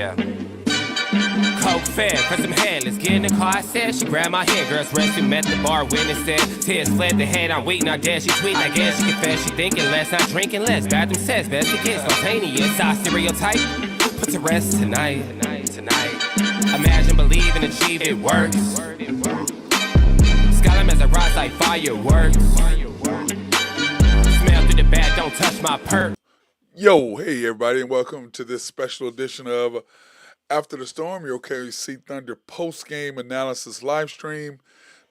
Yeah. Coke fed, for some head, let's get in the car, I said. She grabbed my hand, girls rescue, met the bar, witness said. Tears fled the head, I'm weak, not dead, she tweet, I guess she confessed. She thinking less, not drinking less, bathroom says, best it gets, spontaneous, our stereotype. Put to rest tonight. Imagine, believe, and achieve, it works. Skyline as I rise like fireworks. Smell through the bag, don't touch my perk. Yo, hey everybody, and welcome to this special edition of After the Storm, your OKC Thunder post-game analysis live stream.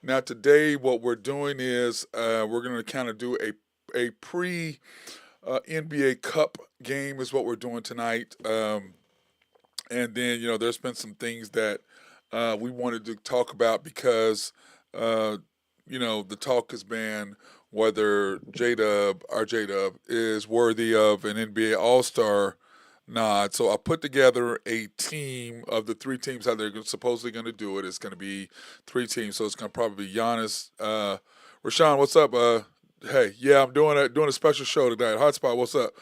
Now today what we're doing is we're going to kind of do a pre-NBA Cup game is what we're doing tonight. And then, there's been some things that we wanted to talk about because, the talk has been whether our J-Dub, is worthy of an NBA All-Star nod. So I put together a team of the three teams how they're supposedly going to do it. It's going to be three teams, so it's going to probably be Giannis. Rashawn, what's up? Hey, yeah, I'm doing a special show tonight. Hotspot, what's up?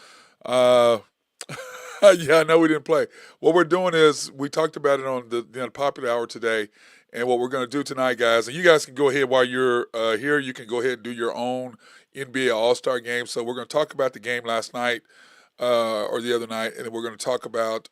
Yeah, I know we didn't play. What we're doing is we talked about it on the Popular Hour today, and what we're going to do tonight, guys, and you guys can go ahead while you're here. You can go ahead and do your own NBA All-Star game. So we're going to talk about the game last night or the other night, and then we're going to talk about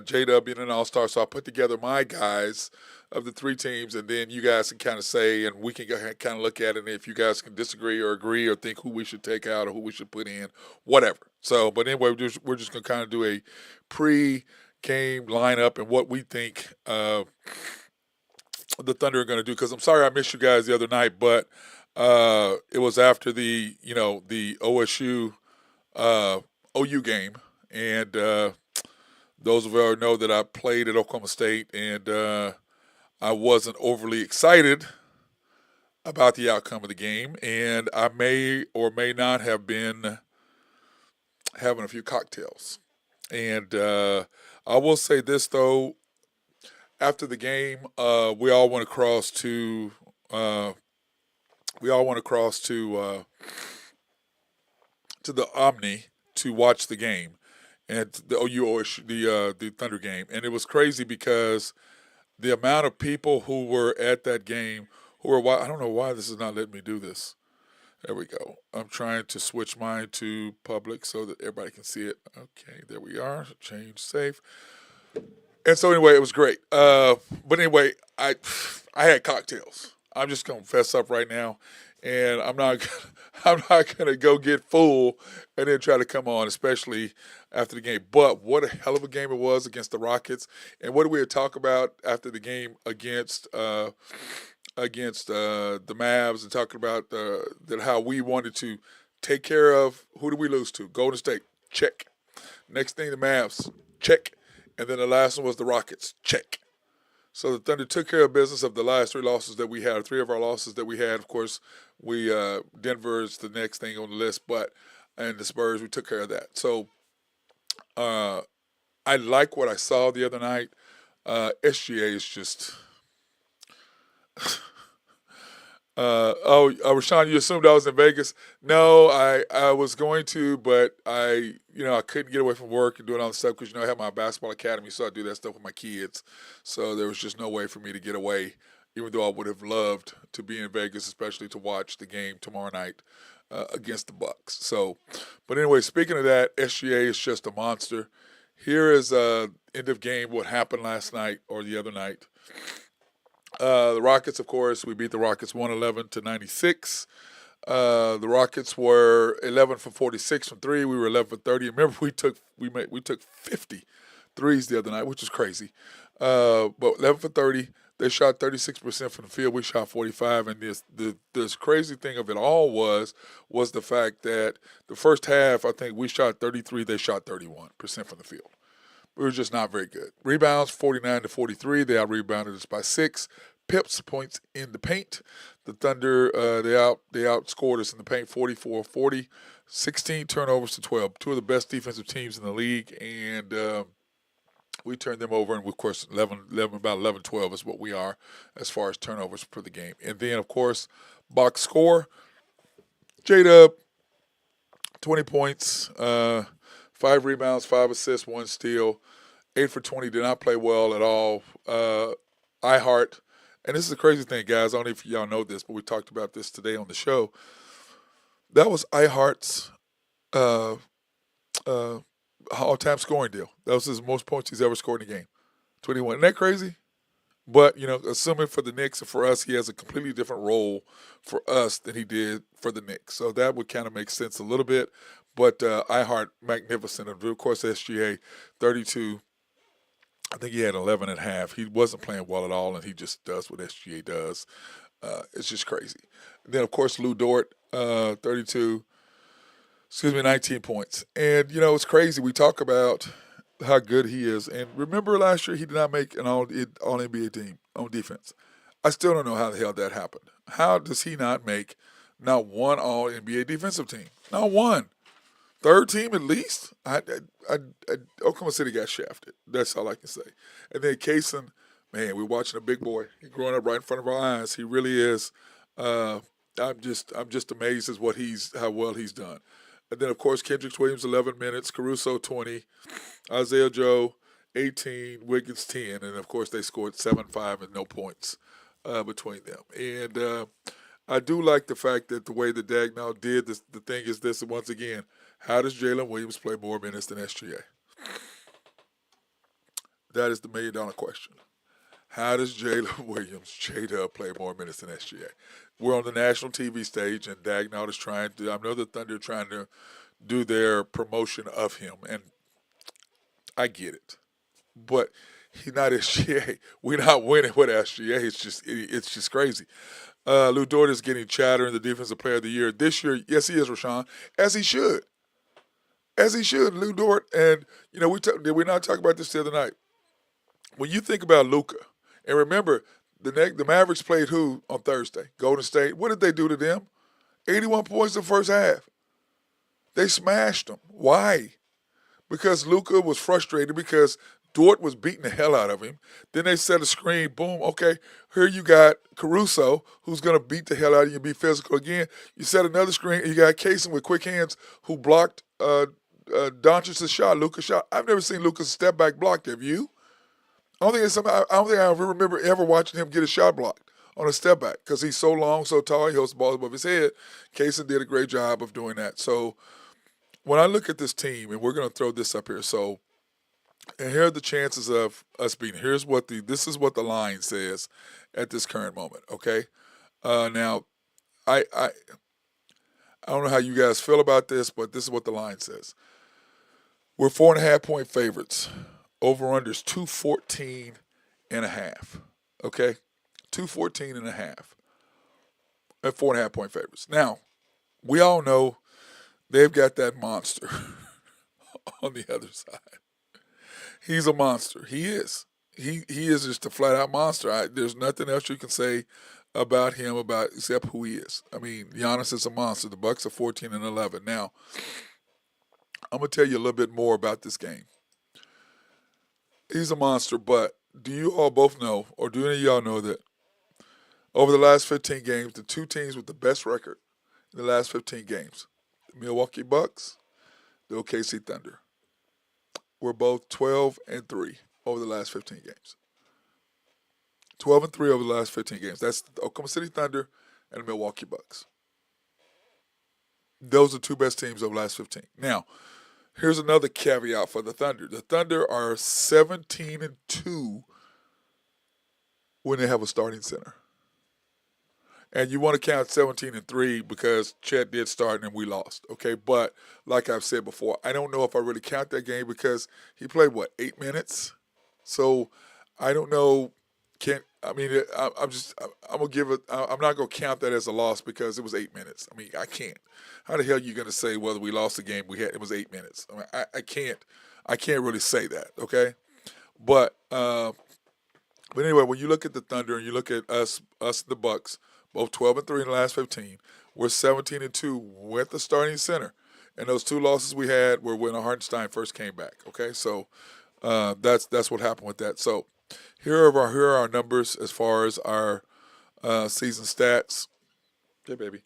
J-Dub being an All-Star. So I put together my guys of the three teams, and then you guys can kind of say, and we can kind of look at it, and if you guys can disagree or agree or think who we should take out or who we should put in, whatever. So, but anyway, we're just going to kind of do a pre-game lineup and what we think the Thunder are going to do. Because I'm sorry I missed you guys the other night, but it was after the OSU OU game, and those of you who know that I played at Oklahoma State, and I wasn't overly excited about the outcome of the game, and I may or may not have been having a few cocktails. And I will say this, though. After the game, we all went across to the Omni to watch the game, and the Thunder game, and it was crazy because the amount of people who were at that game, I don't know why this is not letting me do this. There we go. I'm trying to switch mine to public so that everybody can see it. Okay, there we are. Change save. And so anyway, it was great. But anyway, I had cocktails. I'm just gonna fess up right now, and I'm not gonna go get full and then try to come on, especially after the game. But what a hell of a game it was against the Rockets. And what did we talk about after the game against the Mavs, and talking about that how we wanted to take care of, who did we lose to? Golden State, check. Next thing, the Mavs, check. And then the last one was the Rockets, check. So the Thunder took care of business of the last three losses that we had, three of our losses that we had. Of course, Denver is the next thing on the list, and the Spurs, we took care of that. So I like what I saw the other night. SGA is just Rashawn, you assumed I was in Vegas? No, I was going to, but I couldn't get away from work and doing all the stuff because I have my basketball academy, so I do that stuff with my kids. So there was just no way for me to get away, even though I would have loved to be in Vegas, especially to watch the game tomorrow night against the Bucks. So, but anyway, speaking of that, SGA is just a monster. Here is end of game what happened last night or the other night. The Rockets, of course, we beat the Rockets 111-96. The Rockets were 11 for 46 from three. We were 11 for 30. Remember, we took 50 threes the other night, which is crazy. But 11 for 30. They shot 36% from the field. We shot 45. And this crazy thing of it all was the fact that the first half, I think we shot 33. They shot 31% from the field. We were just not very good. Rebounds, 49-43. They out-rebounded us by 6. Pips, points in the paint. The Thunder, they outscored us in the paint 44-40. 16 turnovers to 12. Two of the best defensive teams in the league. And we turned them over. And, of course, about 11-12 is what we are as far as turnovers for the game. And then, of course, box score. J-Dub, 20 points. 5 rebounds, 5 assists, 1 steal, 8 for 20. Did not play well at all. iHeart, and this is the crazy thing, guys. I don't know if y'all know this, but we talked about this today on the show. That was iHeart's uh, uh, all-time scoring deal. That was his most points he's ever scored in a game. 21. Isn't that crazy? But, assuming for the Knicks and for us, he has a completely different role for us than he did for the Knicks. So that would kind of make sense a little bit. But iHeart, magnificent. Of course, SGA, 32. I think he had 11 and a half. He wasn't playing well at all, and he just does what SGA does. It's just crazy. And then, of course, Lou Dort, 19 points. And, it's crazy. We talk about how good he is. And remember last year he did not make an all-NBA team on defense. I still don't know how the hell that happened. How does he not make not one all-NBA defensive team? Not one. Third team at least? Oklahoma City got shafted. That's all I can say. And then Kaysen, man, we're watching a big boy. He's growing up right in front of our eyes. He really is. I'm just amazed at how well he's done. And then, of course, Kendrick Williams, 11 minutes. Caruso, 20. Isaiah Joe, 18. Wiggins, 10. And, of course, they scored 7-5 and no points between them. And I do like the fact that the way the Dagnall did this, the thing is this, once again, how does Jalen Williams play more minutes than SGA? That is the million-dollar question. How does Jalen Williams, J-Dub, play more minutes than SGA? We're on the national TV stage, and Dagnall is trying to, I know the Thunder are trying to do their promotion of him, and I get it. But he's not SGA. We're not winning with SGA. It's just crazy. Lou Dort is getting chatter in the Defensive Player of the Year. This year, yes, he is, Rashawn, as he should. As he should, Lou Dort. And, did we not talk about this the other night? When you think about Luka, and remember, the Mavericks played who on Thursday? Golden State. What did they do to them? 81 points in the first half. They smashed them. Why? Because Luka was frustrated because Dort was beating the hell out of him. Then they set a screen. Boom. Okay, here you got Caruso, who's going to beat the hell out of you and be physical again. You set another screen, and you got Kaysen with quick hands who blocked Doncic's shot, Luka's shot. I've never seen Luka's step back blocked. Have you? I don't think I remember ever watching him get a shot blocked on a step back because he's so long, so tall, he holds the ball above his head. Kaysen did a great job of doing that. So when I look at this team, and we're going to throw this up here, and here are the chances of us beating. This is what the line says at this current moment. Okay, now I don't know how you guys feel about this, but this is what the line says. We're 4.5-point favorites. Over-under's 214 and a half. Okay? 214 and a half. At 4.5-point favorites. Now, we all know they've got that monster on the other side. He's a monster. He is. He is just a flat-out monster. There's nothing else you can say about him except who he is. I mean, Giannis is a monster. The Bucks are 14 and 11. Now, I'm going to tell you a little bit more about this game. He's a monster, but do you all both know, or do any of y'all know that over the last 15 games, the two teams with the best record in the last 15 games, the Milwaukee Bucks, the OKC Thunder, were both 12-3 over the last 15 games. 12-3 over the last 15 games. That's the Oklahoma City Thunder and the Milwaukee Bucks. Those are the two best teams over the last 15. Now, here's another caveat for the Thunder. The Thunder are 17-2 when they have a starting center. And you want to count 17-3 because Chet did start and we lost. Okay, but like I've said before, I don't know if I really count that game because he played 8 minutes. So I don't know. I'm gonna give it. I'm not gonna count that as a loss because it was 8 minutes. I mean, I can't. How the hell are you gonna say whether we lost the game it was 8 minutes? I mean, I can't really say that. Okay, but anyway, when you look at the Thunder and you look at us the Bucks, both 12-3 in the last 15, we're 17-2 with the starting center, and those two losses we had were when Hartenstein first came back. Okay, so that's what happened with that. So. Here are our numbers as far as our season stats. Okay, baby.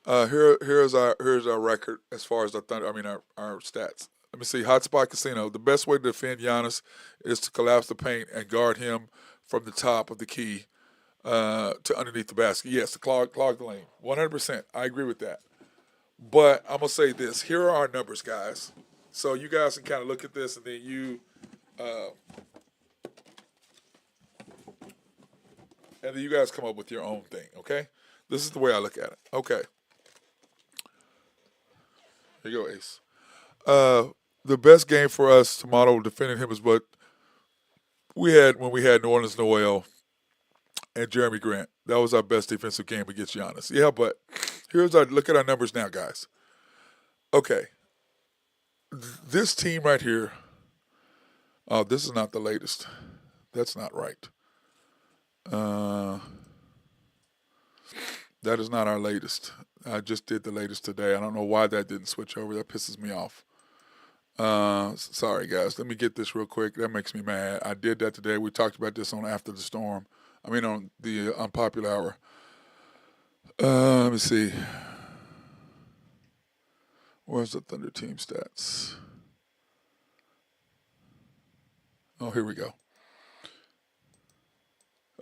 Here's our record as far as the Thunder. I mean our stats. Let me see. Hotspot Casino. The best way to defend Giannis is to collapse the paint and guard him from the top of the key to underneath the basket. Yes, to clog the lane. 100%. I agree with that. But I'm going to say this. Here are our numbers, guys. So you guys can kind of look at this, and then you guys come up with your own thing, okay? This is the way I look at it. Okay. Here you go, Ace. The best game for us to model defending him is what we had when we had New Orleans Noel and Jeremy Grant. That was our best defensive game against Giannis. Yeah, but look at our numbers now, guys. Okay. This team right here, oh, this is not the latest. That's not right. That is not our latest. I just did the latest today. I don't know why that didn't switch over. That pisses me off. Sorry, guys. Let me get this real quick. That makes me mad. I did that today. We talked about this on After the Storm. On the Unpopular Hour. Let me see. Where's the Thunder team stats? Oh, here we go.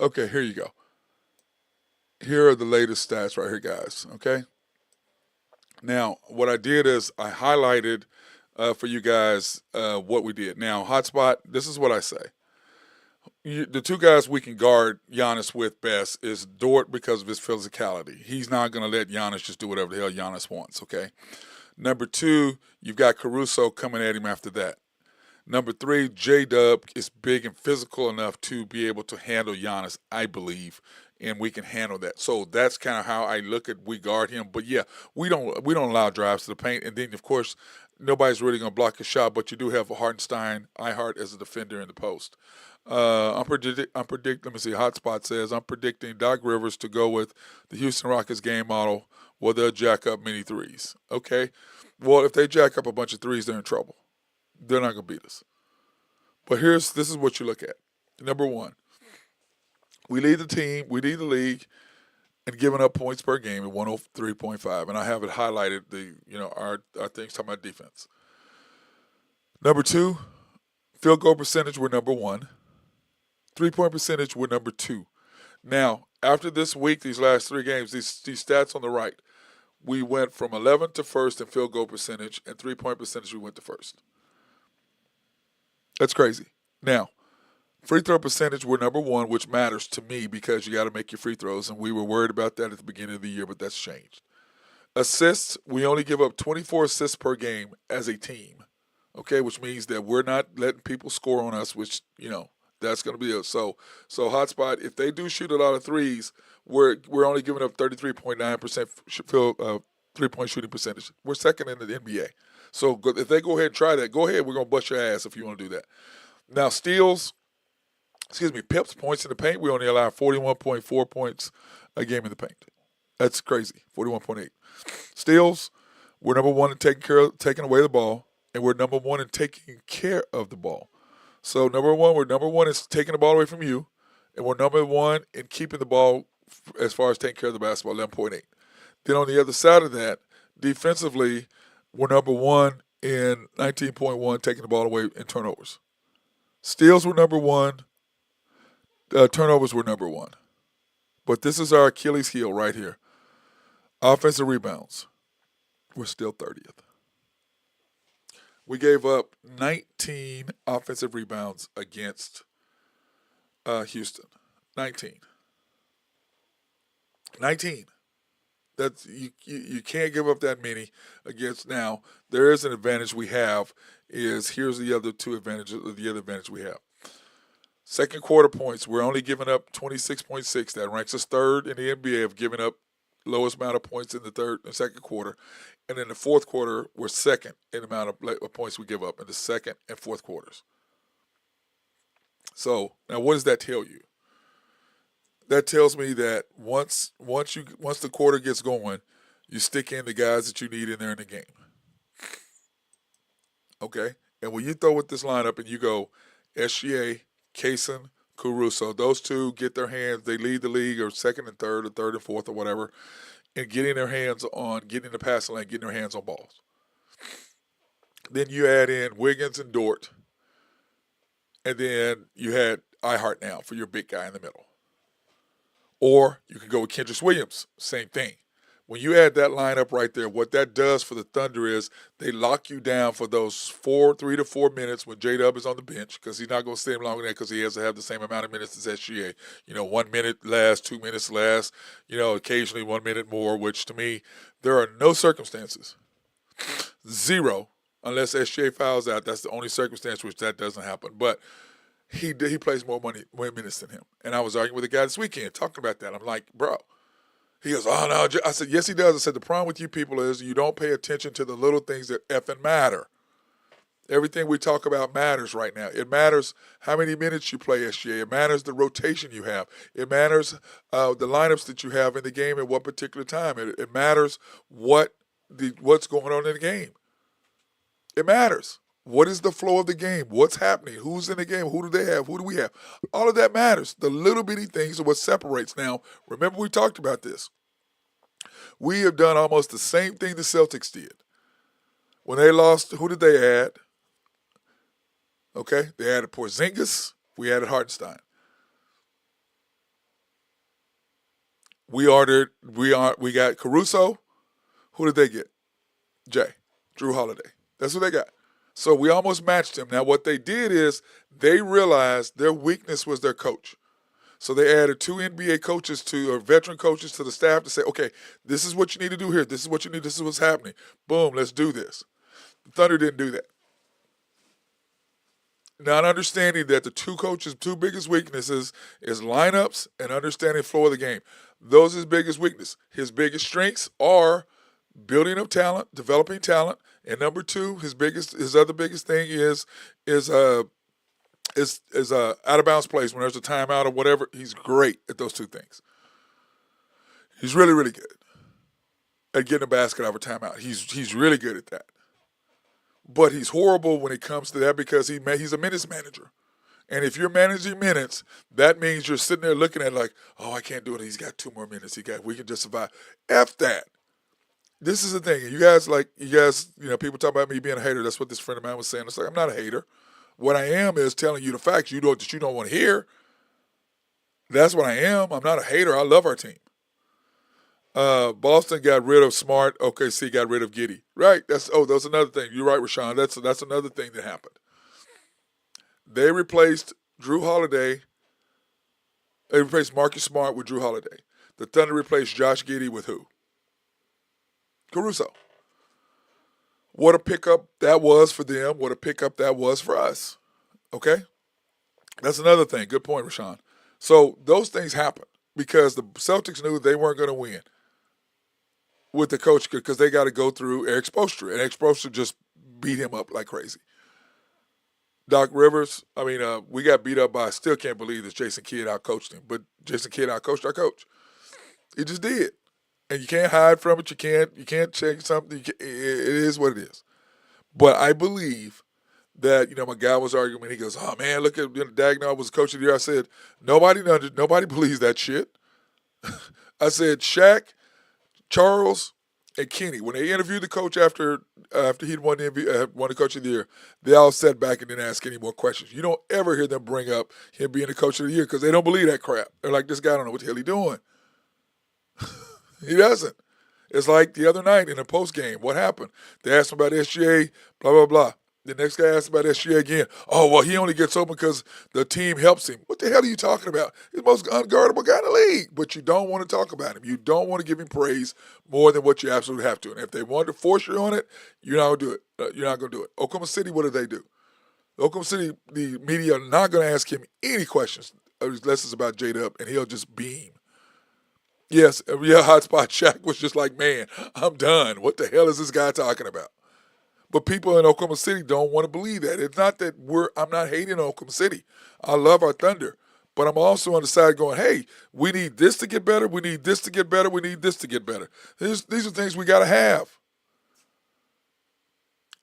Okay, here you go. Here are the latest stats right here, guys. Okay. Now, what I did is I highlighted for you guys what we did. Now, Hotspot, this is what I say. The two guys we can guard Giannis with best is Dort because of his physicality. He's not going to let Giannis just do whatever the hell Giannis wants, okay? Number two, you've got Caruso coming at him after that. Number three, J-Dub is big and physical enough to be able to handle Giannis, I believe, and we can handle that. So that's kind of how I look at we guard him. But yeah, we don't allow drives to the paint. And then of course, nobody's really going to block a shot, but you do have a Hartenstein, Ihart as a defender in the post. I'm predicting. Let me see. Hotspot says I'm predicting Doc Rivers to go with the Houston Rockets game model, where they'll jack up many threes. Okay, well if they jack up a bunch of threes, they're in trouble. They're not going to beat us. But this is what you look at. Number one, we lead the league in giving up points per game at 103.5, and I have it highlighted. Our things talking about defense. Number two, field goal percentage, we're number one. 3-point percentage, we're number two. Now, after this week, these last three games, these stats on the right, we went from 11th to first in field goal percentage, and 3-point percentage, we went to first. That's crazy. Now, free throw percentage, we're number one, which matters to me because you got to make your free throws, and we were worried about that at the beginning of the year, but that's changed. Assists, we only give up 24 assists per game as a team, okay, which means that we're not letting people score on us, which, that's going to be it. So Hotspot, if they do shoot a lot of threes, we're only giving up 33.9% three-point shooting percentage. We're second in the NBA. So if they go ahead and try that, go ahead. We're going to bust your ass if you want to do that. Now, Pips, points in the paint, we only allow 41.4 points a game in the paint. That's crazy, 41.8. Steals, we're number one in taking away the ball, and we're number one in taking care of the ball. So we're number one in taking the ball away from you, and we're number one in keeping the ball as far as taking care of the basketball, 11.8. Then on the other side of that, defensively, we're number one in 19.1 taking the ball away in turnovers. Steals were number one. Turnovers were number one. But this is our Achilles heel right here. Offensive rebounds. We're still 30th. We gave up 19 offensive rebounds against Houston. 19. That's you can't give up that many against. Now, there is an advantage we have. Here's the other two advantages. The other advantage we have. Second quarter points, we're only giving up 26.6. That ranks us third in the NBA of giving up lowest amount of points in the third and second quarter. And in the fourth quarter, we're second in the amount of points we give up in the second and fourth quarters. So now, what does that tell you? That tells me that once the quarter gets going, you stick in the guys that you need in there in the game. Okay? And when you throw with this lineup and you go SGA, Kaysen, Caruso, those two get their hands, they lead the league or second and third and fourth or whatever, and getting their hands on, getting the passing lane, getting their hands on balls. Then you add in Wiggins and Dort, and then you had iHeart now for your big guy in the middle. Or you can go with Kendrick Williams, same thing. When you add that lineup right there, what that does for the Thunder is they lock you down for those 3 to 4 minutes when J-Dub is on the bench, because he's not going to stay longer than that because he has to have the same amount of minutes as SGA. 1 minute less, 2 minutes less, occasionally 1 minute more, which to me, there are no circumstances, zero, unless SGA fouls out. That's the only circumstance which that doesn't happen. But he plays more minutes than him. And I was arguing with a guy this weekend talking about that. I'm like, bro. He goes, oh, no. I said, yes, he does. I said, the problem with you people is you don't pay attention to the little things that effing matter. Everything we talk about matters right now. It matters how many minutes you play SGA. It matters the rotation you have. It matters the lineups that you have in the game at what particular time. It matters what's going on in the game. It matters. What is the flow of the game? What's happening? Who's in the game? Who do they have? Who do we have? All of that matters. The little bitty things are what separates. Now, remember we talked about this. We have done almost the same thing the Celtics did. When they lost, who did they add? Okay, they added Porzingis. We added Hartenstein. We got Caruso. Who did they get? Drew Holiday. That's what they got. So we almost matched them. Now, what they did is they realized their weakness was their coach. So they added 2 NBA coaches or veteran coaches to the staff to say, okay, this is what you need to do here. This is what you need. This is what's happening. Boom, let's do this. The Thunder didn't do that. Not understanding that the two biggest weaknesses is lineups and understanding flow of the game. Those are his biggest weakness. His biggest strengths are building of talent, developing talent, and number 2, his other biggest thing is out of bounds plays when there's a timeout or whatever. He's great at those 2 things. He's really, really good at getting a basket out of a timeout. He's really good at that. But he's horrible when it comes to that because he's a minutes manager. And if you're managing minutes, that means you're sitting there looking at it like, oh, I can't do it. He's got 2 more minutes. We can just survive. F that. This is the thing. You guys, people talk about me being a hater. That's what this friend of mine was saying. It's like, I'm not a hater. What I am is telling you the facts that you don't want to hear. That's what I am. I'm not a hater. I love our team. Boston got rid of Smart. OKC got rid of Giddey. Right? That's another thing. You're right, Rashawn. That's another thing that happened. They replaced Drew Holiday. They replaced Marcus Smart with Drew Holiday. The Thunder replaced Josh Giddey with who? Caruso. What a pickup that was for them. What a pickup that was for us. Okay? That's another thing. Good point, Rashawn. So those things happen because the Celtics knew they weren't going to win with the coach because they got to go through Eric Spoelstra. And Eric Spoelstra just beat him up like crazy. Doc Rivers, we got beat up by, I still can't believe that Jason Kidd outcoached him, but Jason Kidd outcoached our coach. He just did. And you can't hide from it. You can't change something. It is what it is. But I believe that, my guy was arguing. He goes, oh, man, look at Dagnall was coach of the year. I said, nobody believes that shit. I said, Shaq, Charles, and Kenny, when they interviewed the coach after he'd won the coach of the year, they all sat back and didn't ask any more questions. You don't ever hear them bring up him being the coach of the year because they don't believe that crap. They're like, this guy don't know what the hell he's doing. He doesn't. It's like the other night in a post game. What happened? They asked him about SGA, blah, blah, blah. The next guy asked about SGA again. Oh, well, he only gets open because the team helps him. What the hell are you talking about? He's the most unguardable guy in the league. But you don't want to talk about him. You don't want to give him praise more than what you absolutely have to. And if they want to force you on it, you're not going to do it. You're not going to do it. Oklahoma City, what do they do? Oklahoma City, the media are not going to ask him any questions unless it's about J-Dub, and he'll just beam. Yes, Hotspot Shaq was just like, man, I'm done. What the hell is this guy talking about? But people in Oklahoma City don't want to believe that. It's not that I'm not hating on Oklahoma City. I love our Thunder. But I'm also on the side going, hey, we need this to get better. We need this to get better. We need this to get better. These are things we got to have.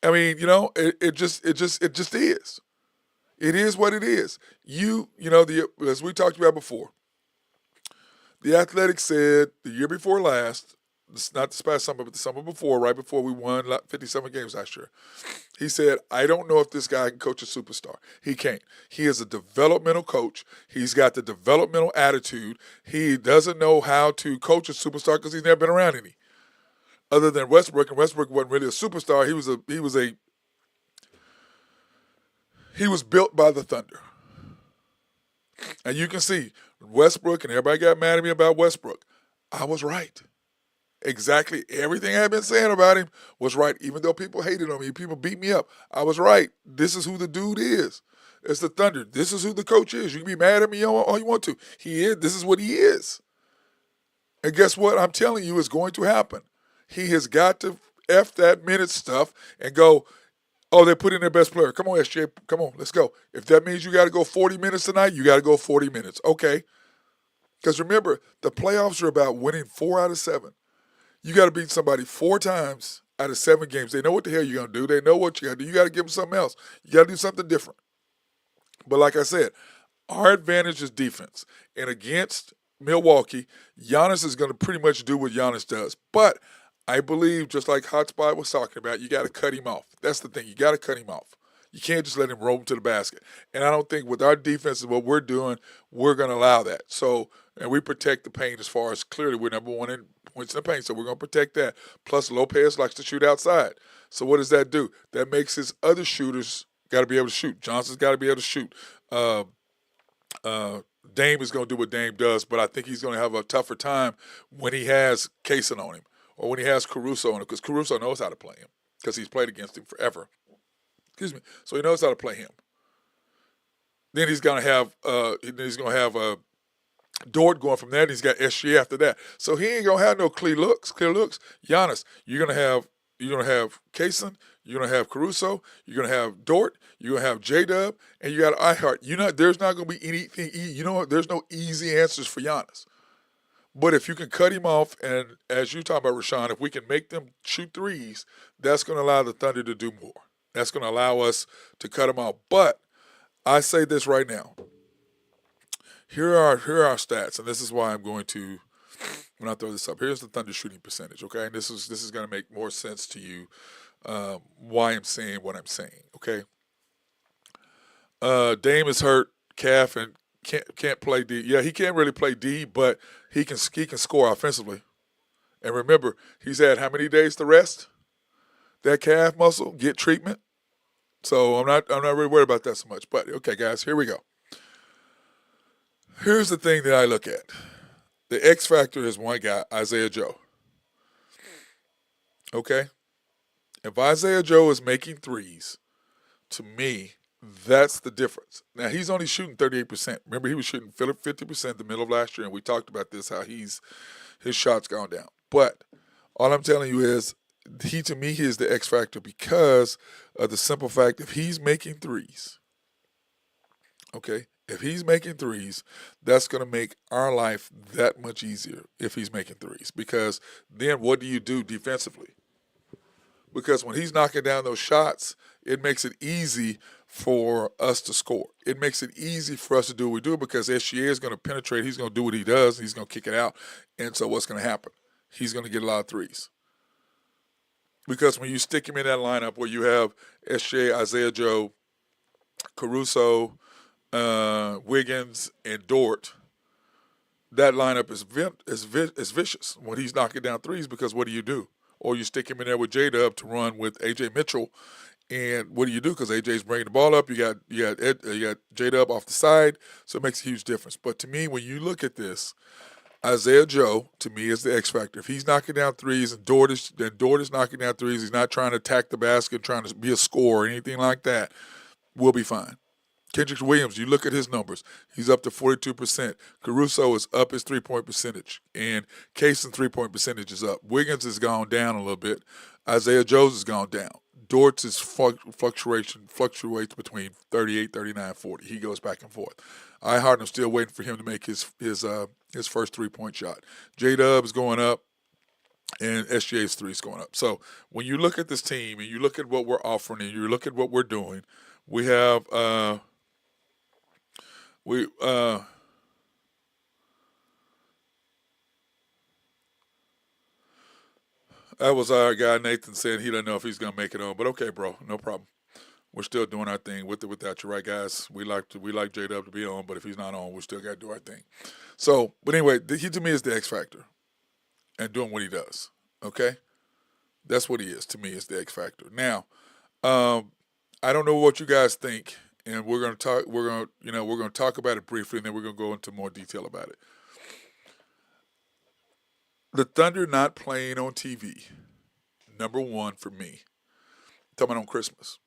It just is. It is what it is. As we talked about before, the Athletic said the year before last, not this past summer, but the summer before, right before we won 57 games last year. He said, I don't know if this guy can coach a superstar. He can't. He is a developmental coach. He's got the developmental attitude. He doesn't know how to coach a superstar because he's never been around any. Other than Westbrook, and Westbrook wasn't really a superstar. He was built by the Thunder. And you can see Westbrook, and everybody got mad at me about Westbrook. I was right. Exactly everything I've been saying about him was right, even though people hated on me, people beat me up. I was right. This is who the dude is. It's the Thunder. This is who the coach is. You can be mad at me all you want to. He is. This is what he is. And guess what? I'm telling you, it's going to happen. He has got to F that minute stuff and go, oh, they're putting their best player. Come on, SJ. Come on, let's go. If that means you got to go 40 minutes tonight, you got to go 40 minutes. Okay. Because remember, the playoffs are about winning 4 out of 7. You got to beat somebody 4 times out of 7 games. They know what the hell you're going to do. They know what you got to do. You got to give them something else. You got to do something different. But like I said, our advantage is defense. And against Milwaukee, Giannis is going to pretty much do what Giannis does. But I believe, just like Hotspot was talking about, you got to cut him off. That's the thing. You got to cut him off. You can't just let him roam to the basket. And I don't think with our defense and what we're doing, we're going to allow that. So, and we protect the paint as far as clearly we're number 1 in points in the paint. So we're going to protect that. Plus, Lopez likes to shoot outside. So what does that do? That makes his other shooters got to be able to shoot. Johnson's got to be able to shoot. Dame is going to do what Dame does, but I think he's going to have a tougher time when he has Kaysen on him or when he has Caruso on him, because Caruso knows how to play him because he's played against him forever. Excuse me. So he knows how to play him. Then he's going to have Dort going from there, and he's got SGA after that. So he ain't going to have no clear looks. Giannis, you're going to have Kaysen, you're going to have Caruso, you're going to have Dort, you're going to have J-Dub, and you got iHeart. There's not going to be anything, there's no easy answers for Giannis. But if you can cut him off, and as you talk about, Rashawn, if we can make them shoot threes, that's going to allow the Thunder to do more. That's going to allow us to cut them off. But I say this right now. Here are our stats, and this is why I'm going to, when I throw this up, here's the Thunder shooting percentage, okay? And this is going to make more sense to you why I'm saying what I'm saying, okay? Dame is hurt, calf, and can't play D. Yeah, he can't really play D, but he can score offensively. And remember, he's had how many days to rest? That calf muscle, get treatment. So I'm not really worried about that so much. But okay, guys, here we go. Here's the thing that I look at. The X factor is one guy, Isaiah Joe. Okay? If Isaiah Joe is making threes, to me, that's the difference. Now, he's only shooting 38%. Remember, he was shooting 50% the middle of last year, and we talked about this, how his shot's gone down. But all I'm telling you is, to me, he is the X factor because of the simple fact if he's making threes, okay, if he's making threes, that's going to make our life that much easier if he's making threes. Because then what do you do defensively? Because when he's knocking down those shots, it makes it easy for us to score. It makes it easy for us to do what we do because SGA is going to penetrate. He's going to do what he does. He's going to kick it out. And so what's going to happen? He's going to get a lot of threes. Because when you stick him in that lineup where you have SJ, Isaiah Joe, Caruso, Wiggins, and Dort, that lineup is vicious when he's knocking down threes because what do? Or you stick him in there with J-Dub to run with A.J. Mitchell, and what do? Because A.J.'s bringing the ball up. You got J-Dub off the side, so it makes a huge difference. But to me, when you look at this, Isaiah Joe, to me, is the X factor. If he's knocking down threes and Dort is knocking down threes, he's not trying to attack the basket, trying to be a scorer or anything like that, we'll be fine. Kendrick Williams, you look at his numbers. He's up to 42%. Caruso is up his three-point percentage. And Kaysen's three-point percentage is up. Wiggins has gone down a little bit. Isaiah Joe's has gone down. Dort's fluctuates between 38, 39, 40. He goes back and forth. I'm still waiting for him to make his first three-point shot. J-Dub is going up, and SGA's three is going up. So when you look at this team and you look at what we're offering and you look at what we're doing, we have That was our guy Nathan saying he doesn't know if he's gonna make it on, but okay, bro, no problem. We're still doing our thing with it, without you, right, guys? We like J Dub to be on, but if he's not on, we still got to do our thing. So, but anyway, he to me is the X factor and doing what he does. Okay, that's what he is to me. Is the X factor. Now, um, I don't know what you guys think, and we're gonna talk. We're gonna talk about it briefly, and then we're gonna go into more detail about it. The Thunder not playing on TV, number one for me. Talking about on Christmas,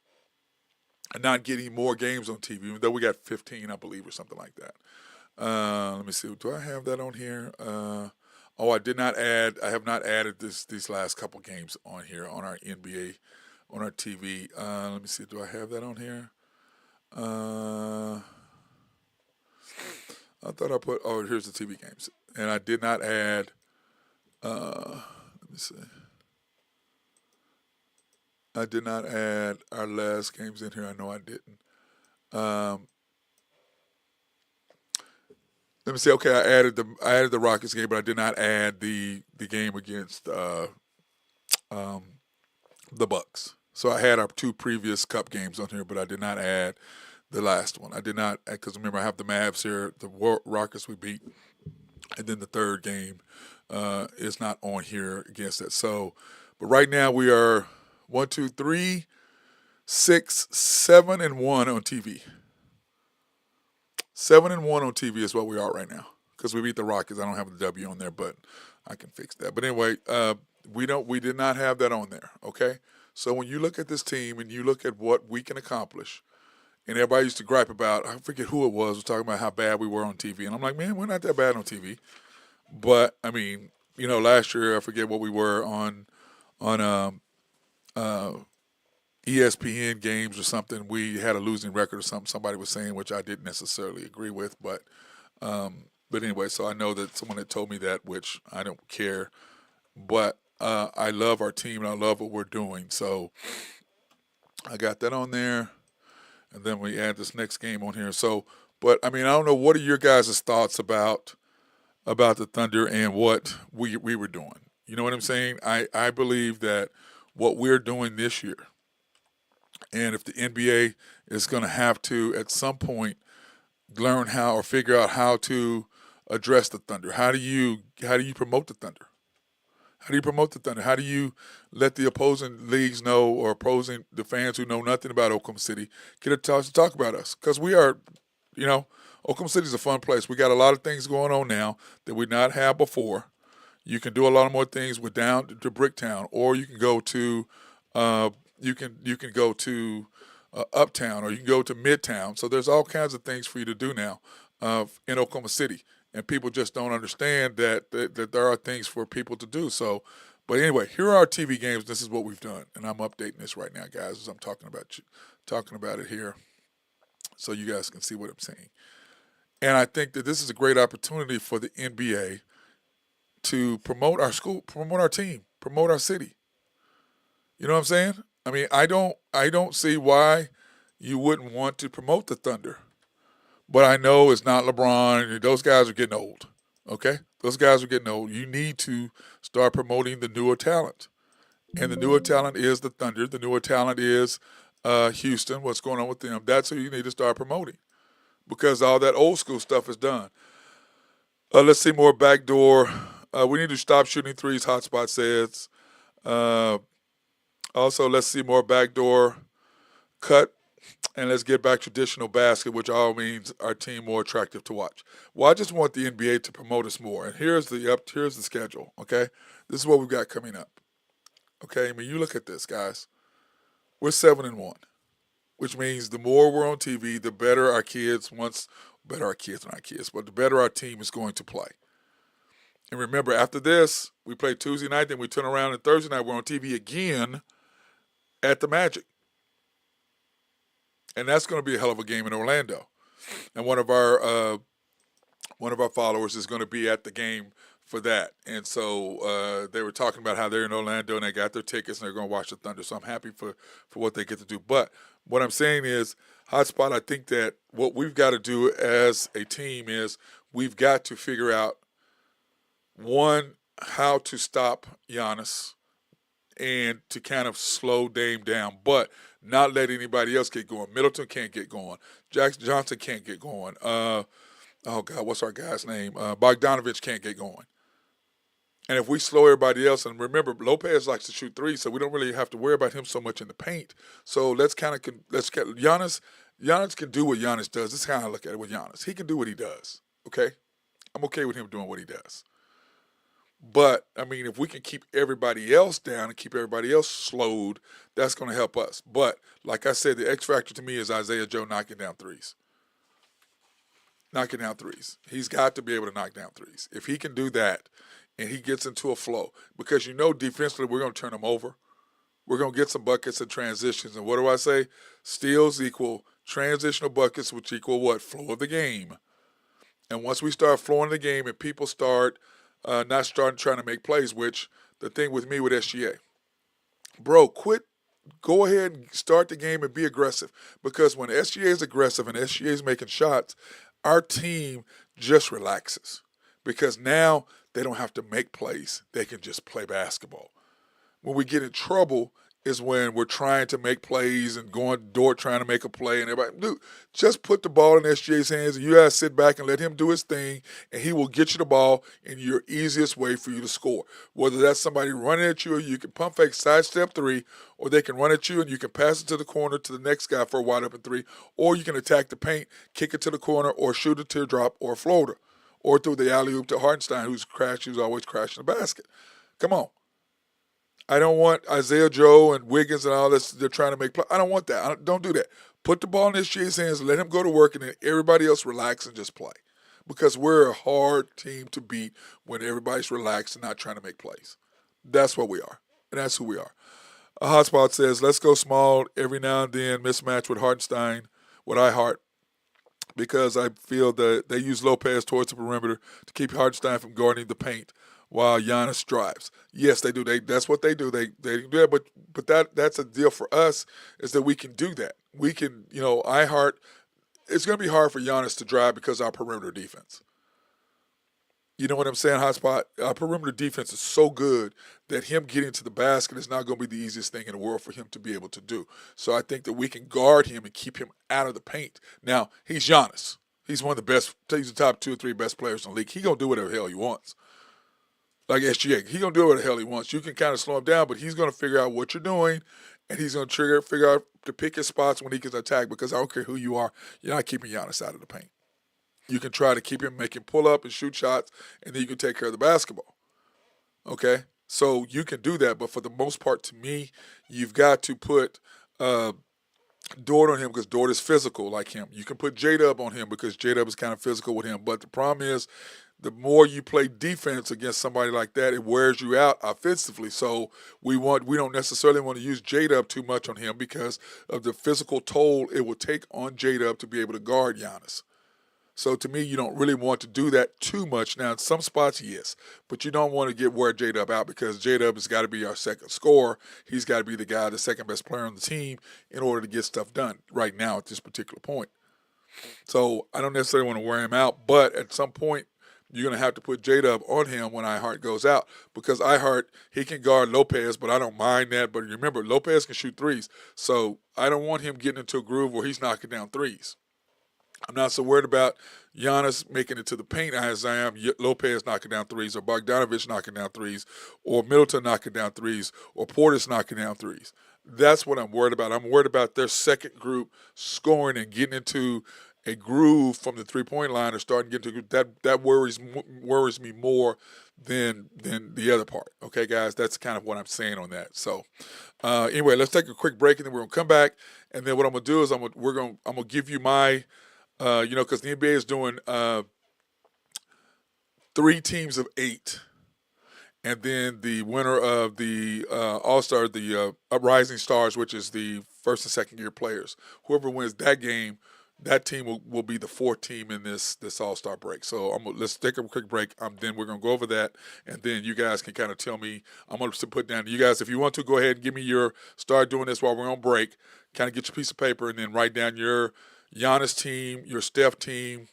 and not getting more games on TV, even though we got 15, I believe, or something like that. Let me see. Do I have that on here? Oh, I did not add. I have not added these last couple games on here on our NBA on our TV. Let me see. Do I have that on here? Uh, I thought I put. Oh, here's the TV games, and I did not add. Let me see. I did not add our last games in here. I know I didn't. Um, Let me see. Okay, I added the Rockets game, but I did not add the game against um, the Bucks. So I had our two previous Cup games on here, but I did not add the last one. I did not, because remember I have the Mavs here, the Rockets we beat, and then the third game is not on here against that. So, but right now we are 1, 2, 3, 6, 7-1 on TV. 7-1 on TV is what we are right now because we beat the Rockets. I don't have the W on there, but I can fix that. But anyway, we did not have that on there. Okay, so when you look at this team and you look at what we can accomplish, and everybody used to gripe about, I forget who it was talking about how bad we were on TV, and I'm like, man, we're not that bad on TV. But I mean, last year I forget what we were on uh, ESPN games or something. We had a losing record or something. Somebody was saying, which I didn't necessarily agree with, but anyway. So I know that someone had told me that, which I don't care. But I love our team and I love what we're doing. So I got that on there, and then we add this next game on here. So, but I mean, I don't know. What are your guys' thoughts about the Thunder and what we were doing? You know what I'm saying? I believe that what we're doing this year, and if the NBA is going to have to at some point learn how or figure out how to address the Thunder, how do you promote the Thunder? How do you promote the Thunder? How do you let the opposing leagues know, or opposing the fans who know nothing about Oklahoma City get a chance to talk about us? Because we are, you know, Oklahoma City is a fun place. We got a lot of things going on now that we not had before. You can do a lot more things with down to Bricktown, or you can go to uh, you can go to Uptown, or you can go to Midtown. So there's all kinds of things for you to do now in Oklahoma City, and people just don't understand that there are things for people to do. So, but anyway, here are our TV games. This is what we've done, and I'm updating this right now, guys, as I'm talking about it here, so you guys can see what I'm saying. And I think that this is a great opportunity for the NBA to promote our school, promote our team, promote our city. You know what I'm saying? I mean, I don't see why you wouldn't want to promote the Thunder. But I know it's not LeBron. Those guys are getting old. Okay? Those guys are getting old. You need to start promoting the newer talent. And the newer talent is the Thunder. The newer talent is Houston. What's going on with them? That's who you need to start promoting, because all that old school stuff is done. Let's see more backdoor. We need to stop shooting threes, Hotspot says. Uh, Also, let's see more backdoor cut, and let's get back traditional basket, which all means our team more attractive to watch. Well, I just want the NBA to promote us more. And here's the schedule. Okay, this is what we've got coming up. Okay, I mean, you look at this, guys. We're 7-1, which means the more we're on TV, the better our kids. Better our kids than our kids, but the better our team is going to play. And remember, after this, we play Tuesday night, then we turn around, and Thursday night we're on TV again at the Magic. And that's going to be a hell of a game in Orlando. And one of our followers is going to be at the game for that. And so they were talking about how they're in Orlando and they got their tickets and they're going to watch the Thunder. So I'm happy for what they get to do. But what I'm saying is, Hotspot, I think that what we've got to do as a team is we've got to figure out, one, how to stop Giannis. and to kind of slow Dame down, but not let anybody else get going. Middleton can't get going. Jackson Johnson can't get going. Oh God, what's our guy's name? Bogdanovich can't get going. And if we slow everybody else, and remember, Lopez likes to shoot threes, so we don't really have to worry about him so much in the paint. So let's get Giannis. Giannis can do what Giannis does. This is how I look at it with Giannis. He can do what he does. Okay, I'm okay with him doing what he does. But I mean, if we can keep everybody else down and keep everybody else slowed, that's going to help us. But like I said, the X factor to me is Isaiah Joe knocking down threes. Knocking down threes. He's got to be able to knock down threes. If he can do that, and he gets into a flow, because defensively we're going to turn him over. We're going to get some buckets and transitions. And what do I say? Steals equal transitional buckets, which equal what? Flow of the game. And once we start flowing the game and people start not starting trying to make plays, which the thing with me with SGA, bro, go ahead and start the game and be aggressive. Because when SGA is aggressive and SGA is making shots, our team just relaxes. Because now they don't have to make plays. They can just play basketball. When we get in trouble is when we're trying to make plays and going Dort trying to make a play, and everybody, dude, just put the ball in SGA's hands and you guys sit back and let him do his thing, and he will get you the ball in your easiest way for you to score. Whether that's somebody running at you, or you can pump fake sidestep three, or they can run at you and you can pass it to the corner to the next guy for a wide open three, or you can attack the paint, kick it to the corner, or shoot a teardrop or a floater. Or through the alley-oop to Hartenstein, who's always crashing the basket. Come on. I don't want Isaiah Joe and Wiggins and all this. They're trying to make play. I don't want that. Don't do that. Put the ball in SGA's hands, let him go to work, and then everybody else relax and just play. Because we're a hard team to beat when everybody's relaxed and not trying to make plays. That's what we are, and that's who we are. A Hotspot says, let's go small every now and then, mismatch with Hartenstein, with iHeart. Because I feel that they use Lopez towards the perimeter to keep Hartenstein from guarding the paint while Giannis drives. Yes, they do. That's what they do. They do that, but that's a deal for us, is that we can do that. We can, iHeart. It's going to be hard for Giannis to drive because of our perimeter defense. You know what I'm saying, Hotspot? Our perimeter defense is so good that him getting to the basket is not going to be the easiest thing in the world for him to be able to do. So I think that we can guard him and keep him out of the paint. Now, he's Giannis. He's one of the best. He's the top 2 or 3 best players in the league. He's going to do whatever the hell he wants. Like SGA, he's going to do whatever the hell he wants. You can kind of slow him down, but he's going to figure out what you're doing, and he's going to figure out to pick his spots when he can attack, because I don't care who you are, you're not keeping Giannis out of the paint. You can try to keep him, make him pull up and shoot shots, and then you can take care of the basketball. Okay? So you can do that, but for the most part, to me, you've got to put Dort on him because Dort is physical like him. You can put J-Dub on him because J-Dub is kind of physical with him. But the problem is, the more you play defense against somebody like that, it wears you out offensively. So we don't necessarily want to use J-Dub too much on him because of the physical toll it will take on J-Dub to be able to guard Giannis. So to me, you don't really want to do that too much. Now, in some spots, yes, but you don't want to wear J-Dub out because J-Dub has got to be our second scorer. He's got to be the guy, the second best player on the team in order to get stuff done right now at this particular point. So I don't necessarily want to wear him out, but at some point, you're going to have to put J-Dub on him when iHeart goes out, because iHeart, he can guard Lopez, but I don't mind that. But remember, Lopez can shoot threes, so I don't want him getting into a groove where he's knocking down threes. I'm not so worried about Giannis making it to the paint as I am Lopez knocking down threes, or Bogdanovich knocking down threes, or Middleton knocking down threes, or Portis knocking down threes. That's what I'm worried about. I'm worried about their second group scoring and getting into a groove from the three-point line, or starting to get into that worries me more than the other part. Okay, guys, that's kind of what I'm saying on that. So anyway, let's take a quick break, and then we're gonna come back, and then what I'm gonna do is I'm gonna give you my because the NBA is doing 3 teams of 8, and then the winner of the All-Star, the Uprising Stars, which is the first and second year players. Whoever wins that game, that team will be the 4th team in this All-Star break. So let's take a quick break. Then we're going to go over that, and then you guys can kind of tell me. I'm going to put down, you guys, if you want to, go ahead and give me start doing this while we're on break. Kind of get your piece of paper and then write down your Giannis team, your Steph team,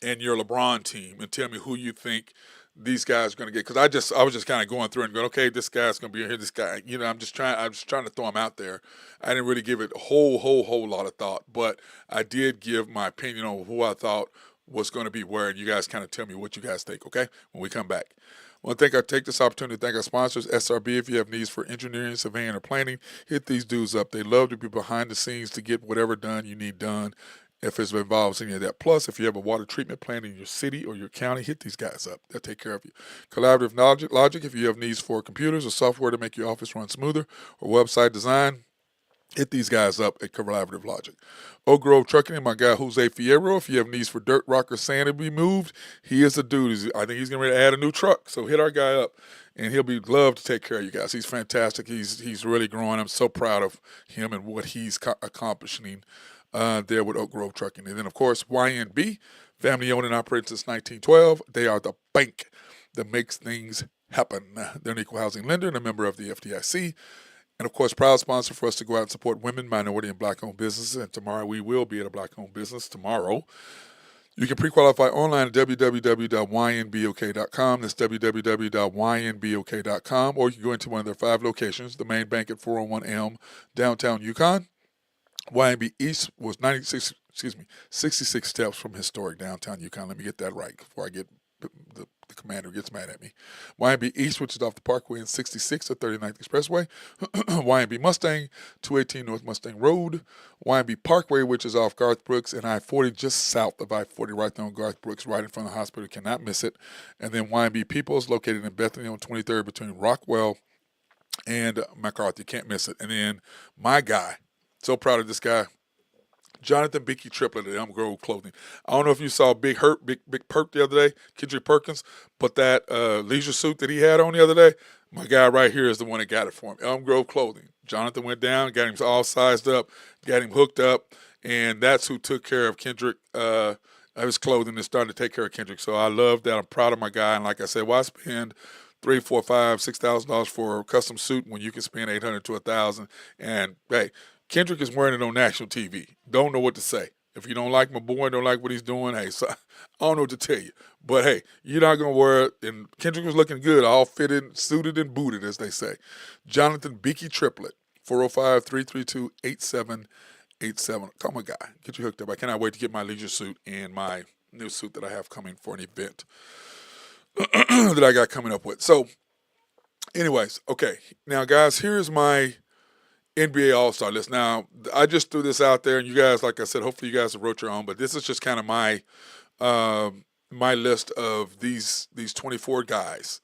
and your LeBron team, and tell me who you think these guys are going to get, because I was just kind of going through and going, okay, this guy's going to be here, this guy, I'm just trying to throw him out there. I didn't really give it a whole lot of thought, but I did give my opinion on who I thought was going to be where, and you guys kind of tell me what you guys think, okay, when we come back. I want to take this opportunity to thank our sponsors, SRB. If you have needs for engineering, surveying, or planning, hit these dudes up. They love to be behind the scenes to get whatever done you need done if it involves any of that. Plus, if you have a water treatment plant in your city or your county, hit these guys up. They'll take care of you. Collaborative Logic, if you have needs for computers or software to make your office run smoother, or website design, hit these guys up at Collaborative Logic. Oak Grove Trucking and my guy Jose Fierro. If you have needs for dirt, rock, or sand to be moved, he is the dude. I think he's going to add a new truck. So hit our guy up, and he'll be glad to take care of you guys. He's fantastic. He's really growing. I'm so proud of him and what he's accomplishing there with Oak Grove Trucking. And then, of course, YNB, family owned and operated since 1912. They are the bank that makes things happen. They're an equal housing lender and a member of the FDIC. And, of course, proud sponsor for us to go out and support women, minority, and black-owned businesses. And tomorrow we will be at a black-owned business tomorrow. You can pre-qualify online at www.ynbok.com. That's www.ynbok.com. Or you can go into one of their 5 locations, the main bank at 401 Elm, downtown Yukon. YNB East was 66 steps from historic downtown Yukon. Let me get that right before I get the commander gets mad at me. YNB East, which is off the Parkway and 66 at 39th Expressway. YNB Mustang, 218 North Mustang Road. YNB Parkway, which is off Garth Brooks and I-40, just south of I-40, right there on Garth Brooks, right in front of the hospital. You cannot miss it. And then YNB Peoples, located in Bethany on 23rd between Rockwell and MacArthur. You can't miss it. And then my guy, so proud of this guy, Jonathan Bickey Triplet at Elm Grove Clothing. I don't know if you saw Big Perk the other day, Kendrick Perkins, but that leisure suit that he had on the other day, my guy right here is the one that got it for him. Elm Grove Clothing. Jonathan went down, got him all sized up, got him hooked up, and that's who took care of Kendrick, his clothing, and started to take care of Kendrick. So I love that. I'm proud of my guy. And like I said, why spend $3,000, $4,000, $6,000 for a custom suit when you can spend $800 to $1,000? And hey, Kendrick is wearing it on national TV. Don't know what to say. If you don't like my boy, don't like what he's doing, hey, so, I don't know what to tell you. But, hey, you're not going to wear it. And Kendrick was looking good, all fitted, suited, and booted, as they say. Jonathan Bickey Triplet, 405-332-8787. Call my guy. Get you hooked up. I cannot wait to get my leisure suit and my new suit that I have coming for an event that I got coming up with. So, anyways, okay. Now, guys, here's my NBA All-Star list. Now, I just threw this out there, and you guys, like I said, hopefully you guys have wrote your own, but this is just kind of my my list of these 24 guys.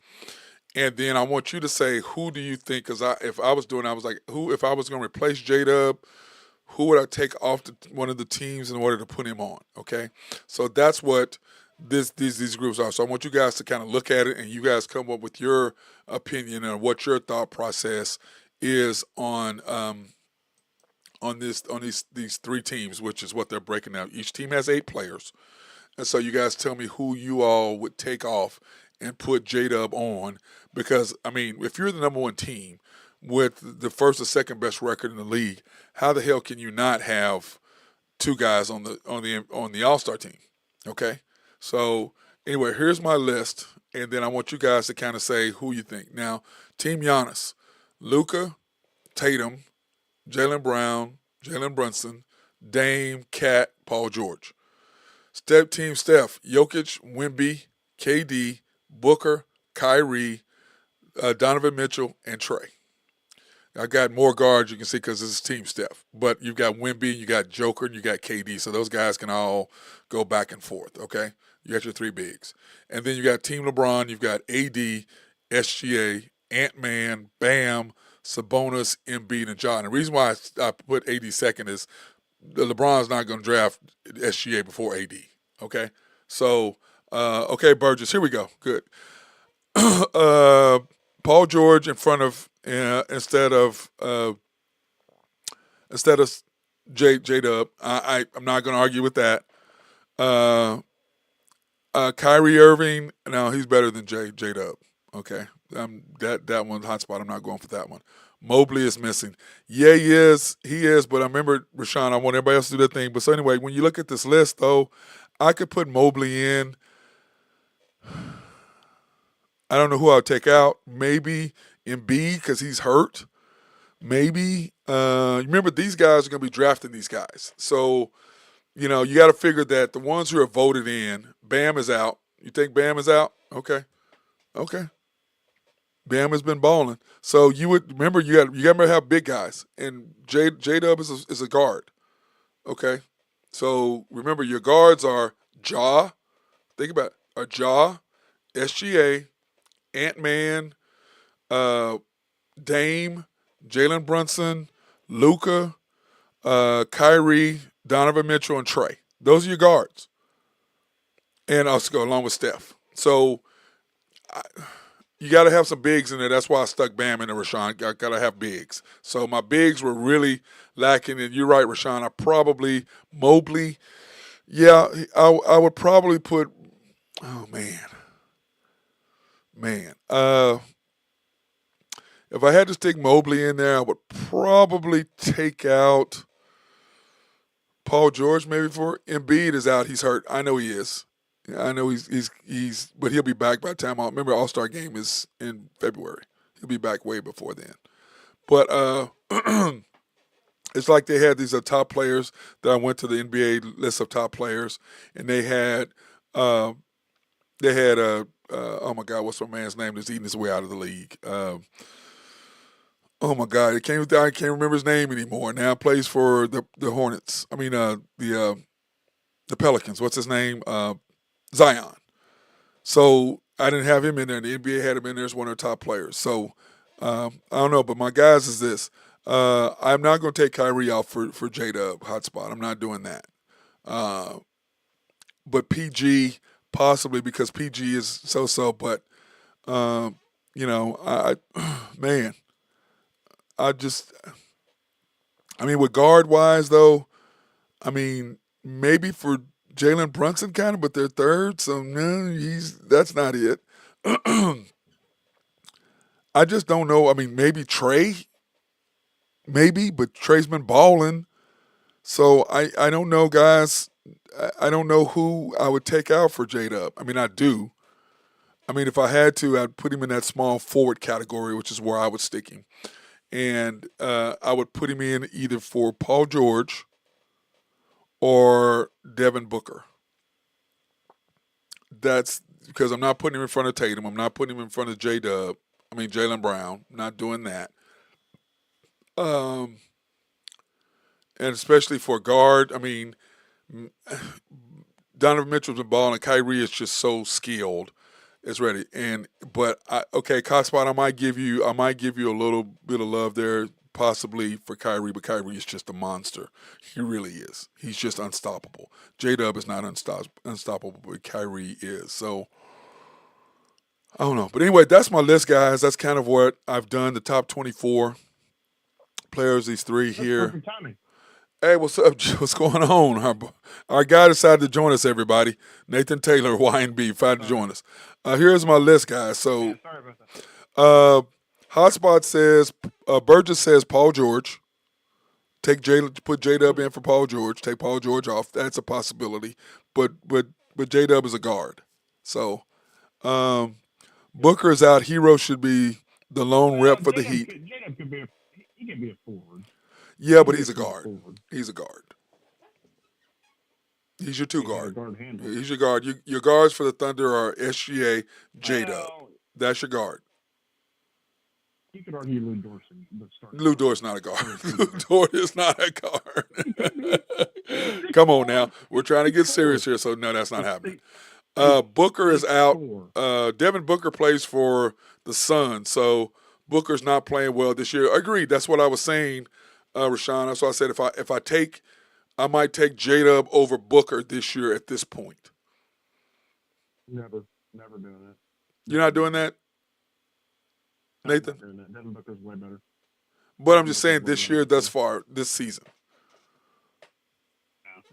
And then I want you to say, who do you think, because if I was doing, I was like, if I was going to replace J-Dub, who would I take off one of the teams in order to put him on, okay? So that's what these groups are. So I want you guys to kind of look at it, and you guys come up with your opinion and what your thought process is on these 3 teams, which is what they're breaking out. Each team has 8 players, and so you guys tell me who you all would take off and put J-Dub on. Because I mean, if you're the number 1 team with the first or second best record in the league, how the hell can you not have 2 guys on the All-Star team? Okay, so anyway, here's my list, and then I want you guys to kind of say who you think. Now, Team Giannis. Luka, Tatum, Jaylen Brown, Jalen Brunson, Dame, Cat, Paul George. Team Steph, Jokic, Wemby, KD, Booker, Kyrie, Donovan Mitchell, and Trey. I got more guards, you can see, because this is Team Steph. But you've got Wemby, you got Joker, and you got KD. So those guys can all go back and forth, okay? You got your 3 bigs. And then you got Team LeBron, you've got AD, SGA, Ant-Man, Bam, Sabonis, Embiid, and Ja. And the reason why I put AD second is LeBron's not going to draft SGA before AD, okay? So, okay, Burgess, here we go. Good. Paul George in front of instead of J-Dub. I'm not going to argue with that. Kyrie Irving, no, he's better than J-Dub, okay? That one's hot spot. I'm not going for that one. Mobley is missing. Yeah, he is, but I remember, Rashawn, I want everybody else to do their thing. But so anyway, when you look at this list, though, I could put Mobley in. I don't know who I'll take out. Maybe Embiid because he's hurt. Maybe. Remember, these guys are going to be drafting these guys. So, you got to figure that the ones who are voted in, Bam is out. You think Bam is out? Okay. Okay. Bam has been balling. So you would remember you got to have big guys, and J Dub is a guard. Okay. So remember your guards are Ja. Think about it. Ja, SGA, Ant Man, uh, Dame, Jalen Brunson, Luca, Kyrie, Donovan Mitchell, and Trey. Those are your guards, and also go along with Steph. So you got to have some bigs in there. That's why I stuck Bam in there, Rashawn. I got to have bigs. So my bigs were really lacking, and you're right, Rashawn. I probably Mobley. Yeah, I would probably put. Oh man. If I had to stick Mobley in there, I would probably take out Paul George maybe for Embiid is out. He's hurt. I know he is. Yeah, I know he's but he'll be back by the time. Remember, All-Star game is in February. He'll be back way before then. But it's like they had these top players that I went to the NBA list of top players, and they had oh my God, what's my man's name that's eating his way out of the league? Oh my God, I can't remember his name anymore. Now plays for the Hornets. I mean the Pelicans. What's his name? Zion. So I didn't have him in there. And the NBA had him in there as one of the top players. So I don't know, but my guys is this. I'm not going to take Kyrie out for J-Dub hotspot. I'm not doing that. But PG possibly because PG is so-so. But man. With guard wise though, maybe for Jalen Brunson kind of, but they're third, so no, that's not it. I just don't know. Maybe Trey, but Trey's been balling, so I don't know, guys. I don't know who I would take out for J-Dub. I do. If I had to, I'd put him in that small forward category, which is where I would stick him. And I would put him in either for Paul George or Devin Booker. That's because I'm not putting him in front of Tatum. I'm not putting him in front of Jaylen Brown. I'm not doing that. And especially for guard, Donovan Mitchell's been balling, and Kyrie is just so skilled. It's ready. Hotspot, I might give you a little bit of love there, possibly for Kyrie, but Kyrie is just a monster. He really is. He's just unstoppable. J-Dub is not unstoppable, but Kyrie is. So I don't know. But anyway, that's my list, guys. That's kind of what I've done. The top 24 players, these three here. Perfect timing. Hey, what's up? What's going on? Our guy decided to join us, everybody. Nathan Taylor, YNB, decided to join us. Here's my list, guys. So, Yeah, sorry about that. Hotspot says, Burgess says Paul George. Put J-Dub in for Paul George. Take Paul George off. That's a possibility. But J-Dub is a guard. So, Booker is out. Hero should be the lone rep for the Heat. J-Dub could be he can be a forward. Yeah, but he's a guard. He's a guard. He's your two guard. He's your guard. Your guards for the Thunder are SGA, J-Dub. That's your guard. You could argue Lou Dort's Lou Dort's not a guard. Lou Dort is not a guard. Come on now. We're trying to get serious here, so no, that's not happening. Booker is out. Devin Booker plays for the Suns, so Booker's not playing well this year. Agreed. That's what I was saying, Rashawn. That's why I said I might take J-Dub over Booker this year at this point. Never doing that. You're not doing that, Nathan? Doing that. Devin Booker's way better. But I'm just saying this year, thus far, this season.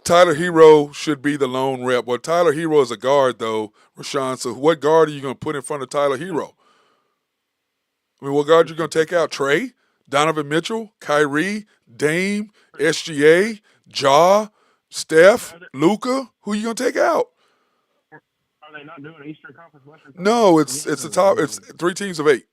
Tyler Hero should be the lone rep. Well, Tyler Hero is a guard, though, Rashawn. So what guard are you going to put in front of Tyler Hero? What guard are you going to take out? Trey? Donovan Mitchell? Kyrie? Dame? SGA? Ja? Steph? Luca? Who are you going to take out? I Are they not doing Eastern Conference, Western Conference? No, it's the top. It's 3 teams of 8.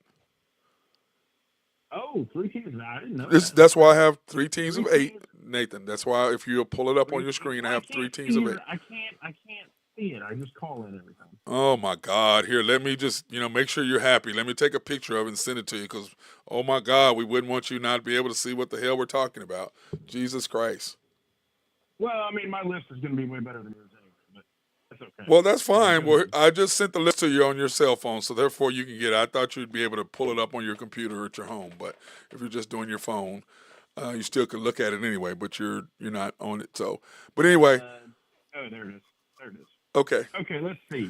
Oh, 3 teams. I didn't know that. That's why I have 3 teams 3 of 8, teams. Nathan. That's why if you pull it up on your 3 screen, I Well, have 3 can't teams see of 8. I can't see it. I just call in every time. Oh my God! Here, let me just make sure you're happy. Let me take a picture of it and send it to you because oh my God, we wouldn't want you not to be able to see what the hell we're talking about. Jesus Christ. Well, I mean, my list is going to be way better than yours anyway, but that's okay. Well, that's fine. Well, I just sent the list to you on your cell phone, so therefore you can get it. I thought you'd be able to pull it up on your computer at your home, but if you're just doing your phone, you still could look at it anyway. But you're not on it. So, but anyway. Oh, there it is. There it is. Okay. Okay, let's see.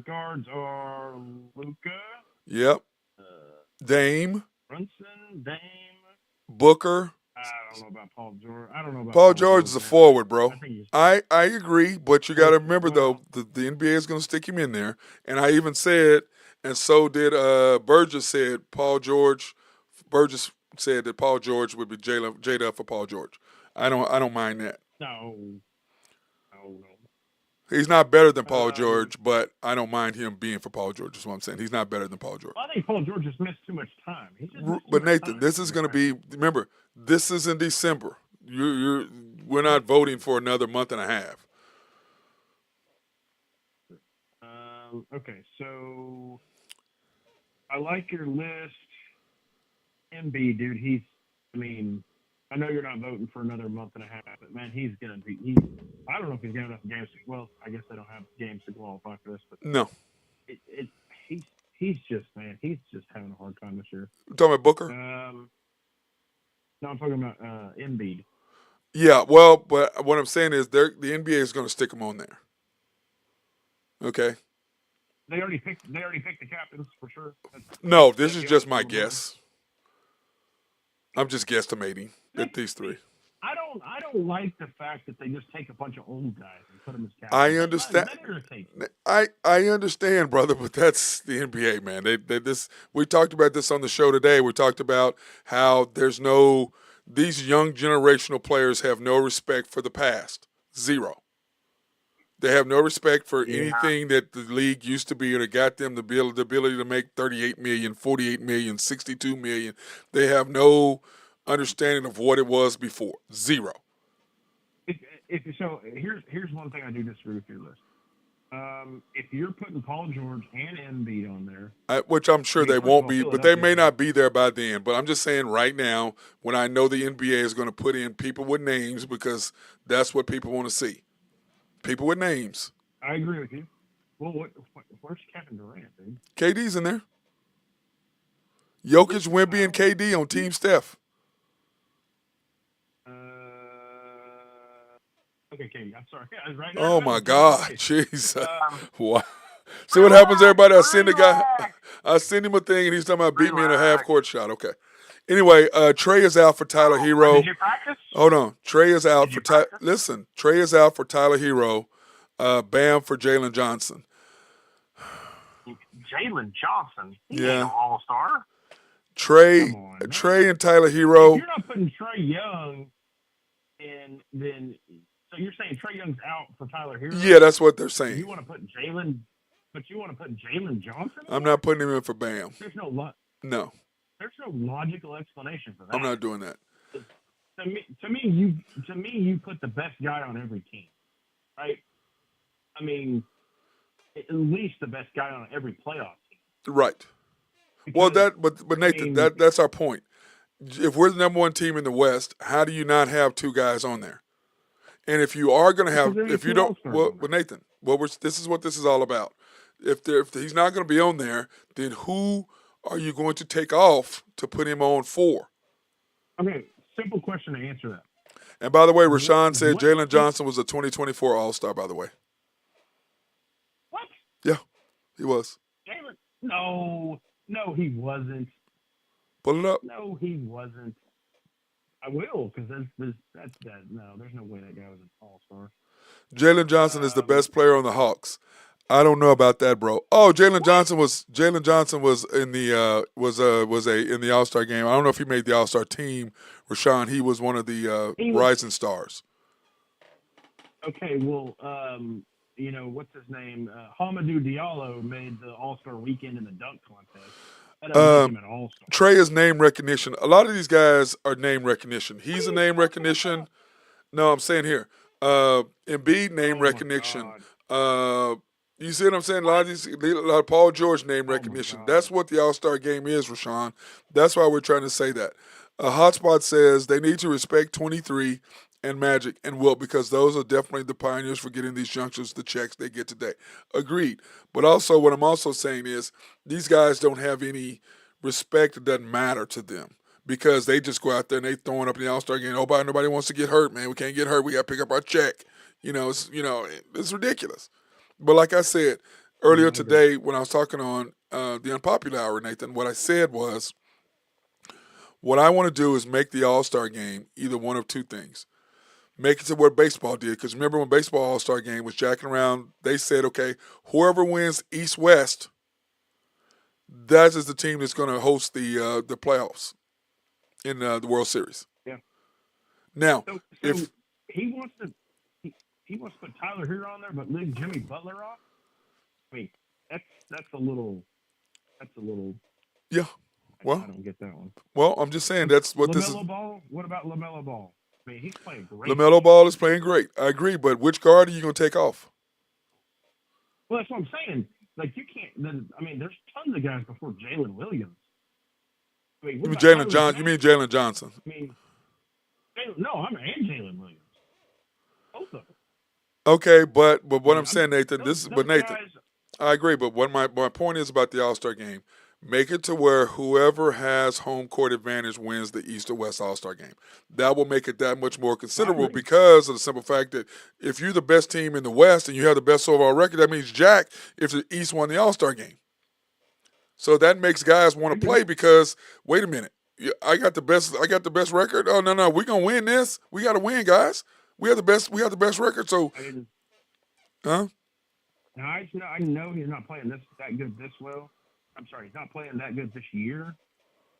Guards are Luka. Yep. Dame. Brunson, Dame. Booker. I don't know about Paul George. I don't know about Paul George is a forward, bro. I agree, but you got to remember though the NBA is going to stick him in there, and I even said, and so did Burgess said Paul George. Burgess said that Paul George would be J-Dub for Paul George. I don't mind that. No. He's not better than Paul George, but I don't mind him being for Paul George. Is what I'm saying. He's not better than Paul George. Well, I think Paul George just missed too much time. But Nathan, this is going to be. Remember, this is in December. We're not voting for another month and a half. Okay, so I like your list. MB, dude, I know you're not voting for another month and a half, but man, he's gonna be. I don't know if he's got enough games. Well, I guess they don't have games to qualify for this, but no. He's just having a hard time this year. You're talking about Booker? No, I'm talking about Embiid. Yeah, well, but what I'm saying is the NBA is going to stick him on there. Okay. They already picked the captains for sure. No, this is just my guess. I'm just guesstimating at these 3. I don't like the fact that they just take a bunch of old guys and put them as captains. I understand. I understand, brother, but that's the NBA, man. We talked about this on the show today. We talked about how these young generational players have no respect for the past. 0. They have no respect for anything that the league used to be, or that got them the ability to make $38 million, $48 million, $62 million. They have no understanding of what it was before. 0. So here's one thing I do disagree with your list. If you're putting Paul George and Embiid on there, which I'm sure they won't be, but they may not be there by then. But I'm just saying right now, when I know the NBA is going to put in people with names because that's what people want to see. People with names. I agree with you. Well, where's Kevin Durant, dude? KD's in there. Jokic, Wemby, and KD on Team Steph. Okay, KD. I'm sorry. Right now, oh my God, jeez. Wow. See what happens, everybody? I send him a thing, and he's talking about beat me in a half-court shot. Okay. Anyway, Trey is out for Tyler Hero. Did you practice? Hold on. Trey is out for Trey is out for Tyler Hero. Bam for Jalen Johnson. Jalen Johnson? He ain't an all-star. Trey and Tyler Hero. If you're not putting Trey Young in, then so you're saying Trey Young's out for Tyler Hero? Yeah, that's what they're saying. You want to put Jalen Johnson? I'm not putting him in for Bam. There's no No. There's no logical explanation for that. I'm not doing that. To me, you put the best guy on every team, right? I mean, at least the best guy on every playoff team. Right. Because, but Nathan, that's our point. If we're the number 1 team in the West, how do you not have 2 guys on there? And if you are going to have, if you don't, but Nathan, this is what this is all about. If he's not going to be on there, then who are you going to take off to put him on for? Okay, simple question to answer that. And by the way, Rashawn said Jalen Johnson was a 2024 All-Star, by the way. What? Yeah, he was. Jalen? No, he wasn't. Pull it up. No, he wasn't. I will, because that's that. No, there's no way that guy was an all-star. Jalen Johnson is the best player on the Hawks. I don't know about that, bro. Oh, Jalen Johnson was in the in the All-Star game. I don't know if he made the All-Star team. Rashawn, he was one of the rising stars. Okay, well, what's his name? Hamadou Diallo made the All-Star weekend in the dunk contest. That doesn't make Uh, him an All-Star. Trey is name recognition. A lot of these guys are name recognition. He's a name recognition. No, I'm saying here. Embiid name Oh my recognition. God. You see what I'm saying? A lot of Paul George name Oh my recognition. God. That's what the All Star game is, Rashawn. That's why we're trying to say that. Hotspot says they need to respect 23 and Magic and Wilt because those are definitely the pioneers for getting these youngsters the checks they get today. Agreed. But also, what I'm also saying is these guys don't have any respect. It doesn't matter to them because they just go out there and they throwing up in the All Star game. Nobody wants to get hurt, man. We can't get hurt. We got to pick up our check. It's ridiculous. But like I said earlier Yeah, I agree. today when I was talking on the Unpopular Hour, Nathan, what I said was what I want to do is make the All Star game either one of two things. Make it to what baseball did. Because remember when baseball All Star game was jacking around, they said, okay, whoever wins East West, that is the team that's going to host the playoffs in the World Series. Yeah. Now, So if he wants to he wants to put Tyler Hero on there, but leave Jimmy Butler off. I mean, that's a little. yeah, I well, don't get that one. I'm just saying that's what this is. LaMelo Ball. What about LaMelo Ball? I mean, he's playing great. LaMelo Ball is playing great. I agree, but which guard are you going to take off? Well, that's what I'm saying. Like you can't. I mean, there's tons of guys before Jalen Williams. I mean, You what mean about Jalen Tyler Johnson? You mean Johnson? Jalen Johnson? I mean, and Jalen Williams. Both of them. Okay, but I what mean, I'm saying, Nathan, those Nathan, guys. I agree. But what my point is about the All Star game, make it to where whoever has home court advantage wins the East or West All Star game. That will make it that much more considerable agree. because of the simple fact that if you're the best team in the West and you have the best overall record, that means Jack if the East won the All Star game. So that makes guys want to play because wait a minute, I got the best record. Oh no, we're gonna win this. We got to win, guys. We have the best record. So, I mean, huh? now I know he's not playing that good this well. I'm sorry, he's not playing that good this year.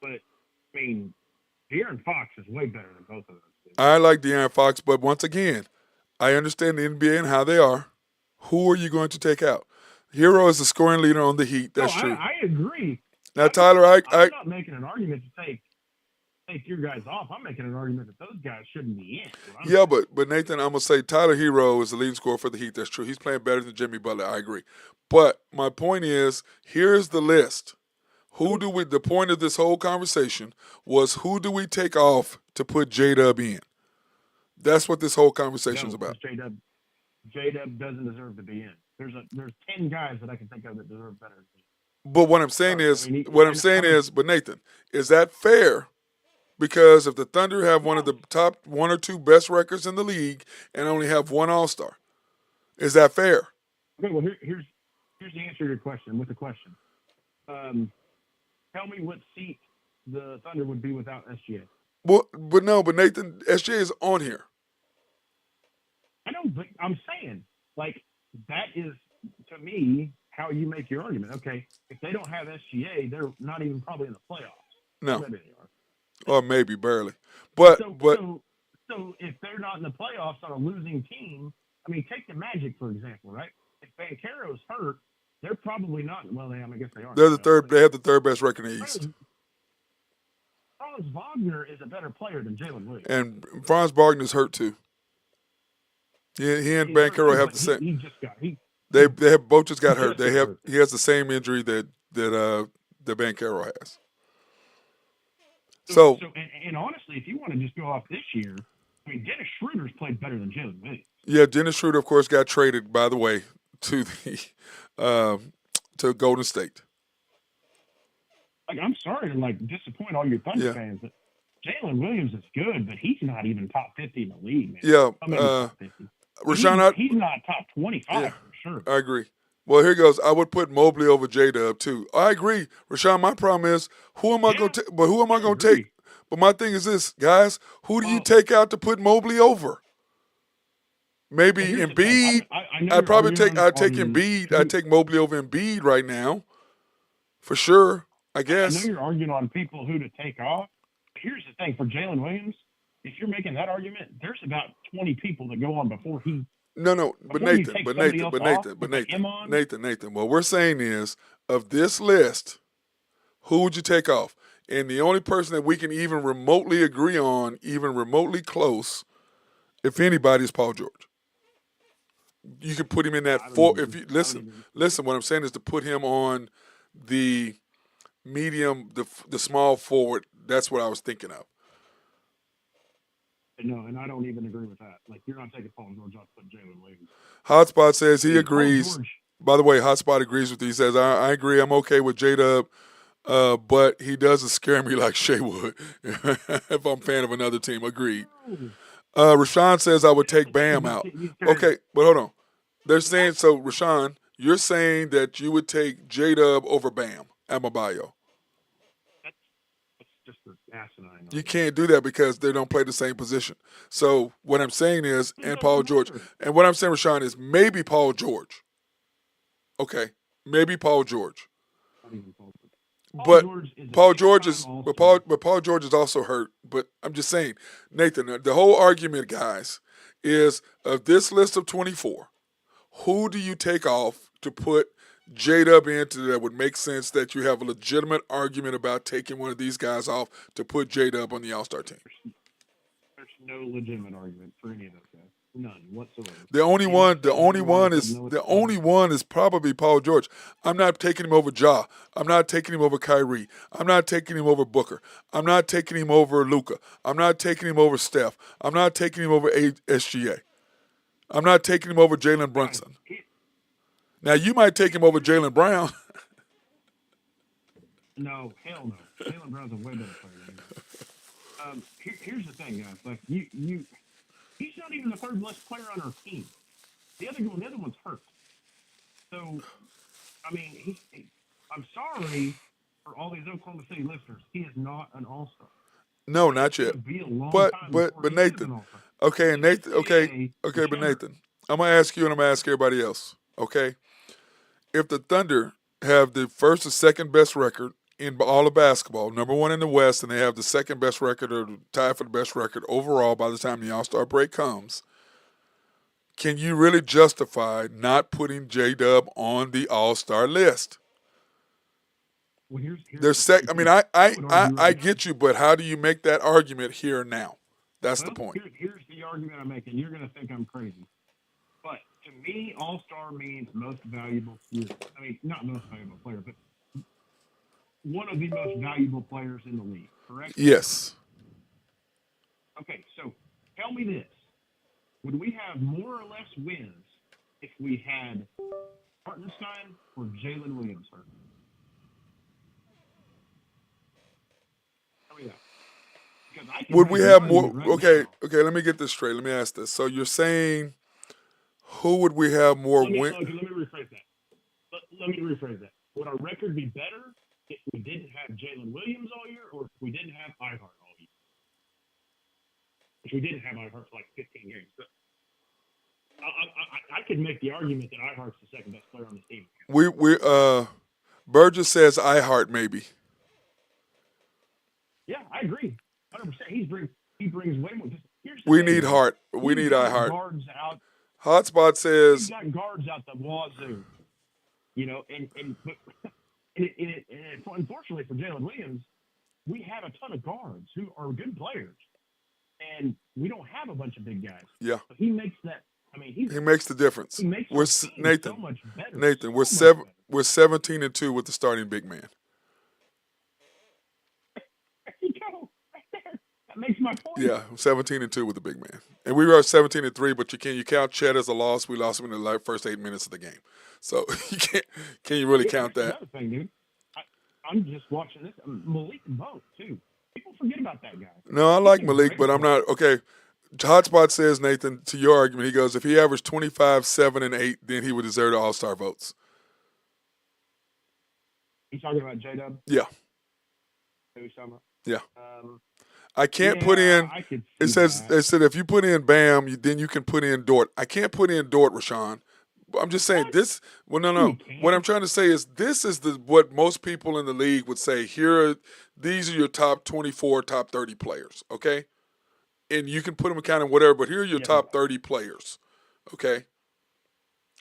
But I mean, De'Aaron Fox is way better than both of those dudes. I like De'Aaron Fox, but once again, I understand the NBA and how they are. Who are you going to take out? Hero is the scoring leader on the Heat. That's true. I agree. Now, Tyler, I'm not making an argument to take your guys off. I'm making an argument that those guys shouldn't be in. Yeah, but Nathan, I'm gonna say Tyler Hero is the leading scorer for the Heat. That's true. He's playing better than Jimmy Butler. I agree. But my point is, here's the list. The point of this whole conversation was who do we take off to put J-Dub in? That's what this whole conversation is about. J-Dub doesn't deserve to be in. There's 10 guys that I can think of that deserve better. But what I'm saying but Nathan, is that fair? Because if the Thunder have one of the top one or two best records in the league and only have one All-Star, is that fair? Okay, well here's the answer to your question with the question. Tell me what seat the Thunder would be without SGA. Well, but Nathan, SGA is on here. I know, but I'm saying like that is to me how you make your argument. Okay, if they don't have SGA, they're not even probably in the playoffs. No. Maybe they are. Or maybe barely. But so if they're not in the playoffs on a losing team, I mean, take the Magic for example, right? If Banchero's hurt, they're probably not. Well, I guess they are. They're the third. They have the third best record in the East. Franz Wagner is a better player than Jalen Williams. And Franz Wagner's hurt too. He and Banchero have the same. He just got They have both just got hurt. He has the same injury that Banchero has. So and honestly, if you want to just go off this year, I mean, Dennis Schroeder's played better than Jalen Williams. Yeah, Dennis Schroeder, of course, got traded, by the way, to the to Golden State. Like, I'm sorry to disappoint all your Thunder fans, but Jalen Williams is good, but he's not even top 50 in the league, man. Yeah, top 50. Rashawn, he's not top 25 for sure. I agree. Well, here goes. I would put Mobley over J-Dub too. I agree, Rashawn. My problem is who am I going to? But who am I going to take? But my thing is this, guys. Who do you take out to put Mobley over? Maybe Embiid. I'd take Embiid. I'd take Mobley over Embiid right now, for sure. I guess. I know you're arguing on people who to take off. Here's the thing for Jalen Williams. If you're making that argument, there's about 20 people that go on before he No, but Before you Nathan, take but somebody Nathan, else but off, Nathan, but put him on. Nathan. What we're saying is, of this list, who would you take off? And the only person that we can even remotely agree on, even remotely close, if anybody, is Paul George. You could put him in that I don't four. even. If you I don't even. listen. What I'm saying is to put him on the medium, the small forward. That's what I was thinking of. No, and I don't even agree with that. Like, you're not taking Paul George off, put Jalen Williams. Hotspot says he Paul agrees. George. By the way, Hotspot agrees with you. He says, I agree. I'm okay with J-Dub, but he doesn't scare me like Shea would if I'm a fan of another team. Agreed. Rashawn says I would take Bam out. Okay, but hold on. They're saying, so Rashawn, you're saying that you would take J-Dub over Bam Adebayo. That's just an asinine. You can't do that because they don't play the same position. So what I'm saying is, and Paul George, and what I'm saying, Rashawn, is maybe Paul George. Okay, maybe Paul George. But Paul George is also hurt. But I'm just saying, Nathan, the whole argument, guys, is of this list of 24, who do you take off to put J-Dub into that would make sense that you have a legitimate argument about taking one of these guys off to put J-Dub on the All-Star team? There's no legitimate argument for any of those guys. None whatsoever. The only one is probably Paul George. I'm not taking him over Ja. I'm not taking him over Kyrie. I'm not taking him over Booker. I'm not taking him over Luka. I'm not taking him over Steph. I'm not taking him over SGA. I'm not taking him over Jalen Brunson. Now, you might take him over Jalen Brown. No, hell no. Jalen Brown's a way better player than you. Here's the thing, guys. Like, he's not even the third best player on our team. The other one's hurt. So, I mean, I'm sorry for all these Oklahoma City listeners. He is not an all-star. No, not yet. But Nathan, okay, but Nathan, I'm gonna ask you and I'm gonna ask everybody else. Okay, if the Thunder have the first or second best record in all of basketball, number one in the West, and they have the second best record or tied for the best record overall by the time the All-Star break comes, can you really justify not putting J-Dub on the All-Star list? Well, I get you, but how do you make that argument here and now? That's the point. Here's the argument I'm making. You're going to think I'm crazy. But to me, all-star means most valuable player. I mean, not most valuable player, but one of the most valuable players in the league, correct? Yes. Okay, so tell me this. Would we have more or less wins if we had Hartenstein or Jalen Williams hurt? Tell me that. Would we have more? Okay, let me get this straight. Let me ask this. So you're saying, who would we have more wins? Let me rephrase that. Would our record be better if we didn't have Jalen Williams all year, or if we didn't have Ihart all year? If we didn't have Ihart for like 15 games. But I could make the argument that Ihart's the second best player on the team. Burgess says Ihart maybe. Yeah, I agree. 100%. He brings way more. We need Hart. We need Ihart. Hotspot says he's got guards out the wazoo. You know, and unfortunately for Jalen Williams, we have a ton of guards who are good players, and we don't have a bunch of big guys. Yeah, so he makes that. I mean, he makes the difference. He makes so much better. Nathan, we're 17-2 with the starting big man. That makes my point. Yeah, 17-2 with the big man, and we were 17-3. But you count Chet as a loss. We lost him in the first 8 minutes of the game, so you can't. Can you really count that? Another thing, dude. I'm just watching this. Malik Monk too. People forget about that guy. No, I like Malik, but I'm not okay. Hotspot says, Nathan, to your argument, he goes, if he averaged 25, 7, and 8, then he would deserve the All-Star votes. You talking about J-Dub? Yeah. Who's talking about? Yeah. I can't put in. It said if you put in Bam, then you can put in Dort. I can't put in Dort, Rashawn. I'm just saying this. Well, no. What I'm trying to say is this is what most people in the league would say. These are your top 24, top 30 players. Okay. And you can put them kind of whatever, but here are your top 30 players. Okay.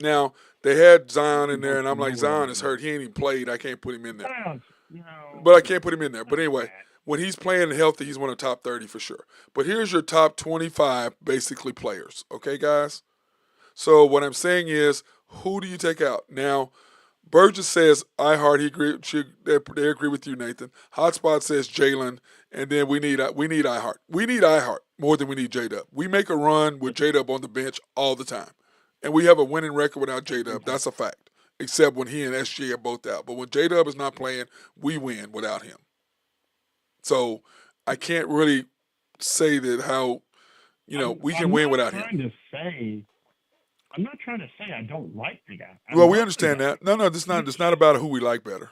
Now they had Zion in there, and I'm Don't like, know where Zion that is is. hurt. He ain't even played. I can't put him in there. Sounds, no, But I can't put him in there. But anyway, bad. when he's playing healthy, he's one of the top 30 for sure. But here's your top 25 basically players. Okay, guys? So what I'm saying is, who do you take out? Now, Burgess says iHeart. They agree with you, Nathan. Hotspot says Jalen, and then we need iHeart. We need iHeart more than we need J Dub. We make a run with J Dub on the bench all the time, and we have a winning record without J Dub. That's a fact. Except when he and SG are both out. But when J Dub is not playing, we win without him. So I can't really say that how we can win without him. I'm not trying to say I don't like the guy. Well, we understand that. No, it's not about who we like better.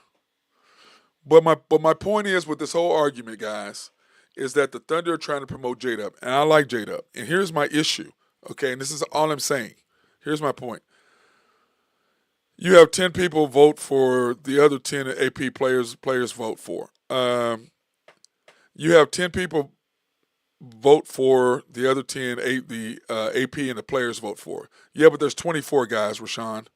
But my point is with this whole argument, guys, is that the Thunder are trying to promote J-Dub, and I like J-Dub. And here's my issue, okay? And this is all I'm saying. Here's my point. You have 10 people vote for the other 10 AP players vote for. You have 10 people vote for the other 10, the AP and the players vote for. Yeah, but there's 24 guys, Rashawn.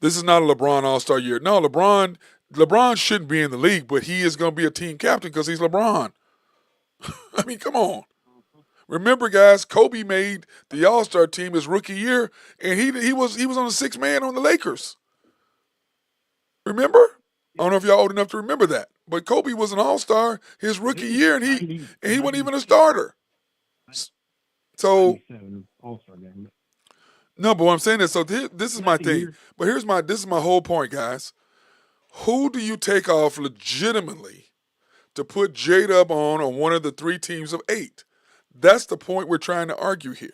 This is not a LeBron All-Star year. No, LeBron shouldn't be in the league, but he is going to be a team captain because he's LeBron. I mean, come on. Remember, guys, Kobe made the All-Star team his rookie year, and he was on the sixth man on the Lakers. Remember? I don't know if y'all old enough to remember that, but Kobe was an All-Star his rookie year, and he wasn't even a starter. So All-Star game. No, but what I'm saying is, so this is my thing. But this is my whole point, guys. Who do you take off legitimately to put J-Dub on one of the 3 teams of 8? That's the point we're trying to argue here.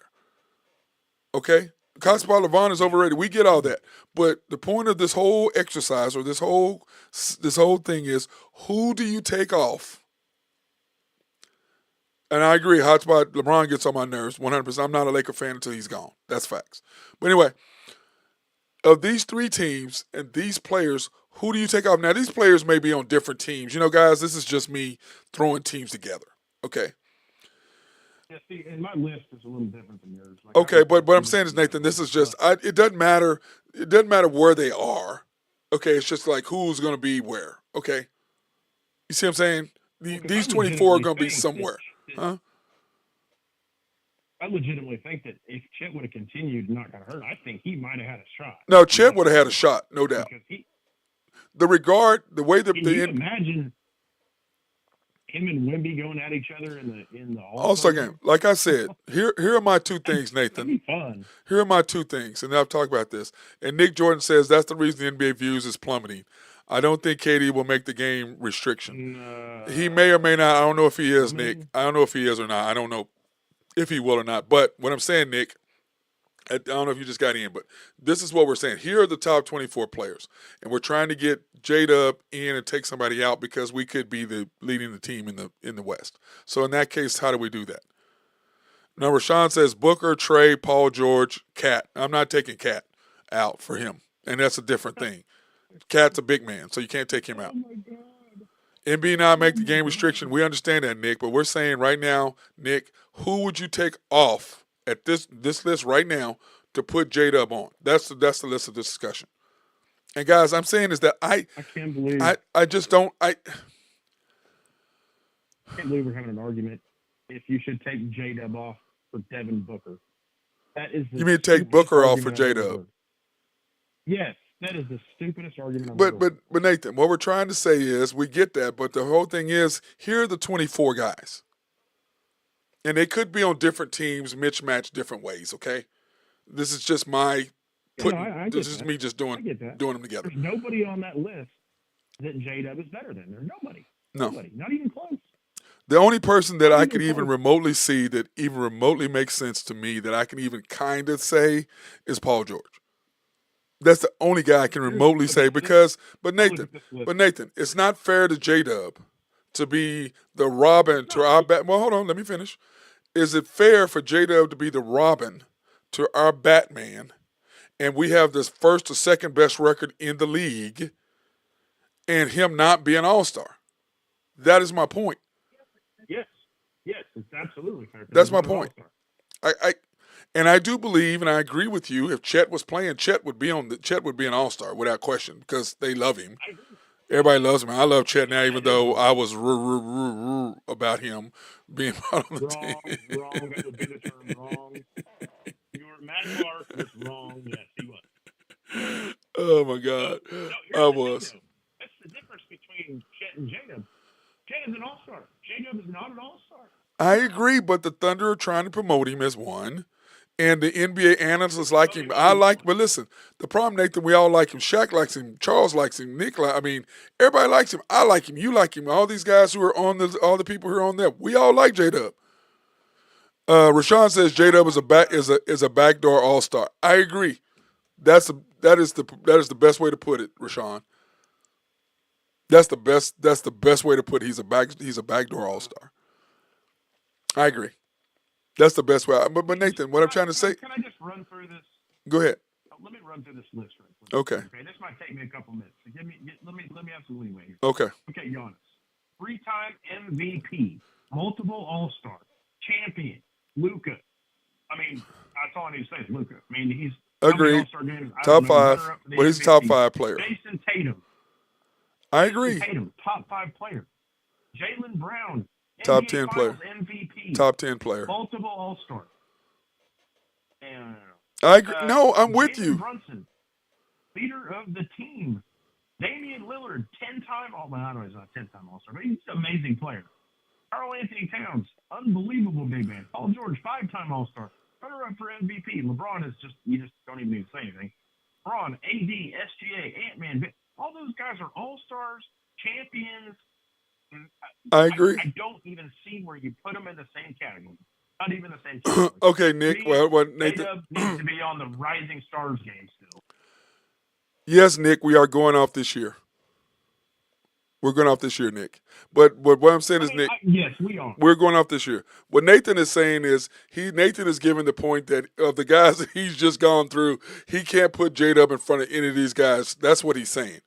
Okay? Caspar LeVon is overrated. We get all that. But the point of this whole exercise or this whole thing is, who do you take off? And I agree, hotspot, LeBron gets on my nerves 100%. I'm not a Laker fan until he's gone. That's facts. But anyway, of these 3 teams and these players, who do you take off? Now, these players may be on different teams. Guys, this is just me throwing teams together. Okay? Yeah, see, and my list is a little different than yours. Okay, but what I'm saying is, Nathan, this is just, it doesn't matter. It doesn't matter where they are. Okay, it's just like who's going to be where. Okay? You see what I'm saying? These 24 are going to be somewhere. Huh? I legitimately think that if Chet would have continued and not got hurt, I think he might have had a shot. No, Chet would have had a shot, no doubt. The way that can you imagine him and Wemby going at each other in the All-Star game? Like I said, here are my 2 things, Nathan. That'd be fun. Here are my 2 things, and I've talked about this. And Nick Jordan says that's the reason the NBA views is plummeting. I don't think KD will make the game restriction. He may or may not. I don't know if he is, Nick. I don't know if he is or not. I don't know if he will or not. But what I'm saying, Nick, I don't know if you just got in, but this is what we're saying. Here are the top 24 players, and we're trying to get J-Dub in and take somebody out because we could be leading the team in the West. So in that case, how do we do that? Now, Rashawn says Booker, Trey, Paul George, Cat. I'm not taking Cat out for him, and that's a different thing. Cat's a big man, so you can't take him out. Oh my God. NBA not make the game restriction. We understand that, Nick, but we're saying right now, Nick, who would you take off at this list right now to put J-Dub on? That's the list of this discussion. And guys, I'm saying is that I can't believe I just don't I can't believe we're having an argument if you should take J-Dub off for Devin Booker. That is you mean take Booker off for J-Dub? Yes. That is the stupidest argument I've ever heard. But Nathan, what we're trying to say is we get that, but the whole thing is here are the 24 guys. And they could be on different teams, match different ways, okay? This is just me just doing them together. There's nobody on that list that J-Dub is better than. There's nobody. No. Nobody. Not even close. The only person that I could even remotely see that even remotely makes sense to me that I can even kind of say is Paul George. That's the only guy I can remotely say because, but Nathan, it's not fair to J-Dub to be the Robin to our Batman. Well, hold on, let me finish. Is it fair for J-Dub to be the Robin to our Batman, and we have this first or second best record in the league, and him not be an All-Star? That is my point. Yes, it's absolutely fair. That's my point. And I do believe, and I agree with you. If Chet was playing, Chet would be an All-Star without question because they love him. I agree. Everybody loves him. I love Chet now, even Chet is though an I all-star. was about him being part of the Wrong, team. wrong. That would be the term. Wrong. You were Matt Clark was wrong. Yes, he was. Oh my So, God, no, I here's the thing, was. though. That's the difference between Chet and J-Dub. Chet is an all-star. J-Dub is not an all-star. I agree, but the Thunder are trying to promote him as one. And the NBA analysts like him. But listen, the problem, Nathan, we all like him. Shaq likes him. Charles likes him. Everybody likes him. I like him. You like him. All these guys who are on all the people who are on there, we all like J Dub. Rashawn says J Dub is a backdoor All Star. I agree. That is the best way to put it, Rashawn. That's the best way to put it. He's a backdoor All Star. I agree. That's the best way. But Nathan, what I'm trying to say. Can I just run through this? Go ahead. Let me run through this list right quick. Okay. Okay. This might take me a couple minutes. So let me have some leeway here. Okay. Okay, Giannis, 3-time MVP, multiple All-Star, champion, Luka. I mean, that's all I need to say is Luka. I mean, he's agreed. All-Star games, Top 5, but he's a top 5 player. Jason Tatum. I agree. Jason Tatum, top 5 player. Jaylen Brown, top NBA 10 Finals player. MVP. Top 10 player. Multiple All-Star. And I agree. No, I'm with Jalen you. Brunson, leader of the team. Damian Lillard, 10-time All-Star. I know he's not 10-time All-Star, but he's an amazing player. Karl Anthony Towns, unbelievable big man. Paul George, 5-time All-Star. Runner-up for MVP. LeBron is you just don't even need to say anything. LeBron, AD, SGA, Ant-Man. All those guys are All-Stars, champions. I agree. I don't even see where you put them in the same category. Not even the same category. Okay, Nick. Well, Nathan needs to be on the Rising Stars game still. Yes, Nick, we are going off this year. We're going off this year, Nick. But what I'm saying is, Nick, yes, we are. We're going off this year. What Nathan is saying is Nathan is giving the point that of the guys that he's just gone through, he can't put J-Dub in front of any of these guys. That's what he's saying.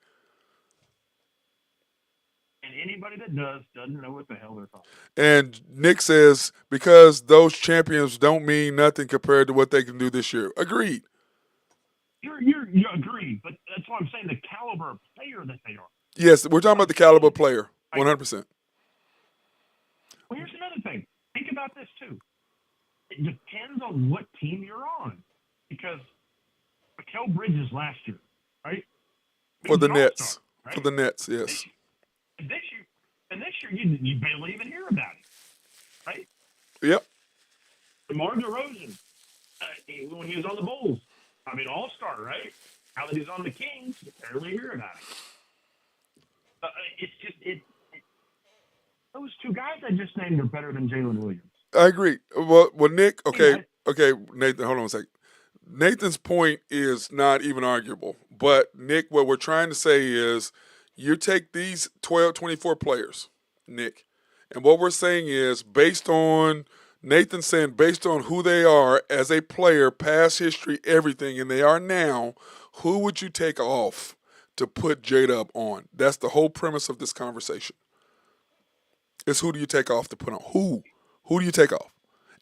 And anybody that doesn't know what the hell they're talking about. And Nick says because those champions don't mean nothing compared to what they can do this year. Agreed. You agreed, but that's why I'm saying the caliber of player that they are. Yes, we're talking about the caliber player, 100%. Well, here's another thing. Think about this, too. It depends on what team you're on. Because Mikal Bridges last year, right? For the Nets. All-star, right? For the Nets, yes. This year, you barely even hear about it, right? Yep. DeMar DeRozan, when he was on the Bulls, All-Star, right? Now that he's on the Kings, you barely hear about it. It's just those two guys I just named are better than Jalen Williams. I agree. Well, Nick, okay, Nathan, hold on a second. Nathan's point is not even arguable. But, Nick, what we're trying to say is you take these 24 players, Nick, and what we're saying is Nathan's saying based on who they are as a player, past history, everything, and they are now, who would you take off to put J-Dub on? That's the whole premise of this conversation. Is who do you take off to put on? Who? Who do you take off?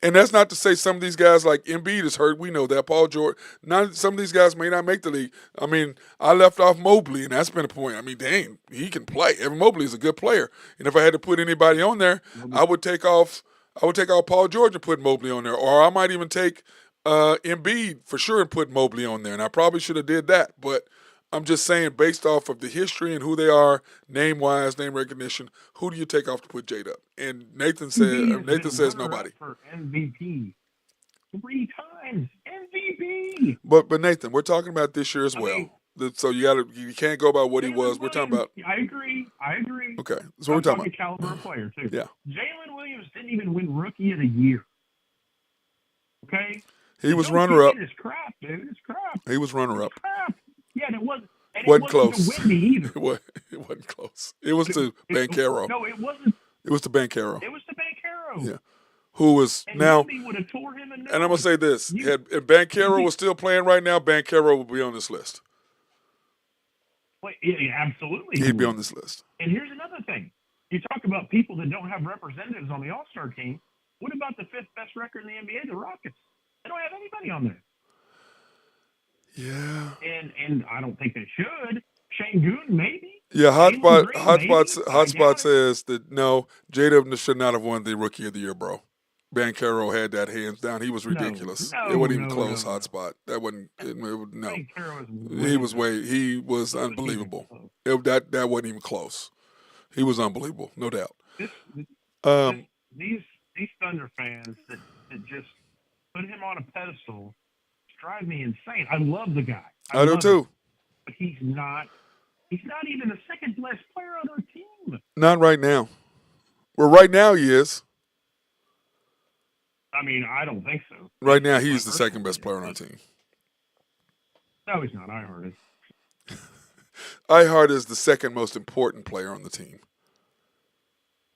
And that's not to say some of these guys like Embiid is hurt. We know that. Paul George. Some of these guys may not make the league. I left off Mobley, and that's been a point. Dang, he can play. Evan Mobley is a good player. And if I had to put anybody on there, I would take off Paul George and put Mobley on there. Or I might even take Embiid for sure and put Mobley on there. And I probably should have did that. But I'm just saying, based off of the history and who they are, name-wise, name recognition, who do you take off to put J-Dub? And Nathan says nobody. For MVP 3 times MVP. But Nathan, we're talking about this year as well. So you can't go by what he was. We're talking about. I agree. Okay, that's what we're talking about. Caliber of player too. Yeah. Jalen Williams didn't even win Rookie of the Year. Okay. He was runner-up. It's crap, dude. It's crap. He was runner-up. It's crap. Yeah, and it wasn't. And wasn't it wasn't close. To Wendy either. It wasn't close. It was to Banchero. No, it wasn't. It was to Banchero. It was to Banchero. Yeah. Who was and now? Would have tore him and I'm gonna say this: if Banchero was still playing right now, Banchero would be on this list. Wait, yeah, absolutely. He'd be on this list. And here's another thing: you talk about people that don't have representatives on the All-Star team. What about the 5th best record in the NBA, the Rockets? They don't have anybody on there. Yeah. And I don't think they should. Shane Goon, maybe. Yeah, Jalen Green, maybe. I Hotspot doubt it. says that no, J.W. should not have won the Rookie of the Year, bro. Bancaro had that hands down. He was No, ridiculous. It no, wasn't even no, close. no, no. Hotspot. That wasn't. No, Frank Carroll is he way was better. He was He's even unbelievable. close. That wasn't even close. He was unbelievable, no doubt. This, Um, these Thunder fans that just put him on a pedestal drive me insane. I love the guy. I do love too. him, but he's not even the second best player on our team. Not right now. Well, right now he is. I mean, I don't think so. Right now he's the second best player on our team. No, he's not. I heard it. Ihart is the second most important player on the team.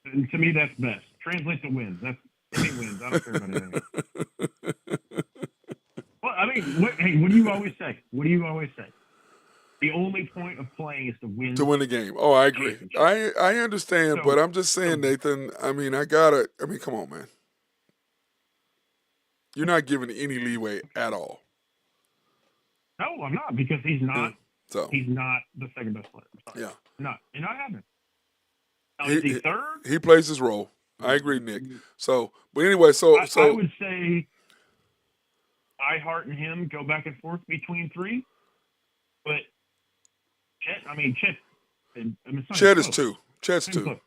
And to me, that's best. Translate to wins. That's to me wins. I don't care about anything. Well, I mean, what do you always say? What do you always say? The only point of playing is to win. To win the game. Oh, I agree. I understand, So- but I'm just saying, Nathan. I mean, come on, man. You're not giving any leeway at all. No, I'm not, because he's not. So He's not the second best player. I'm sorry. yeah, Not. You're not having. Now, is he third? he plays his role. I agree, Nick. So, but anyway, I would say Ihart and him go back and forth between three, but Chet. Chet is two. Chet's two.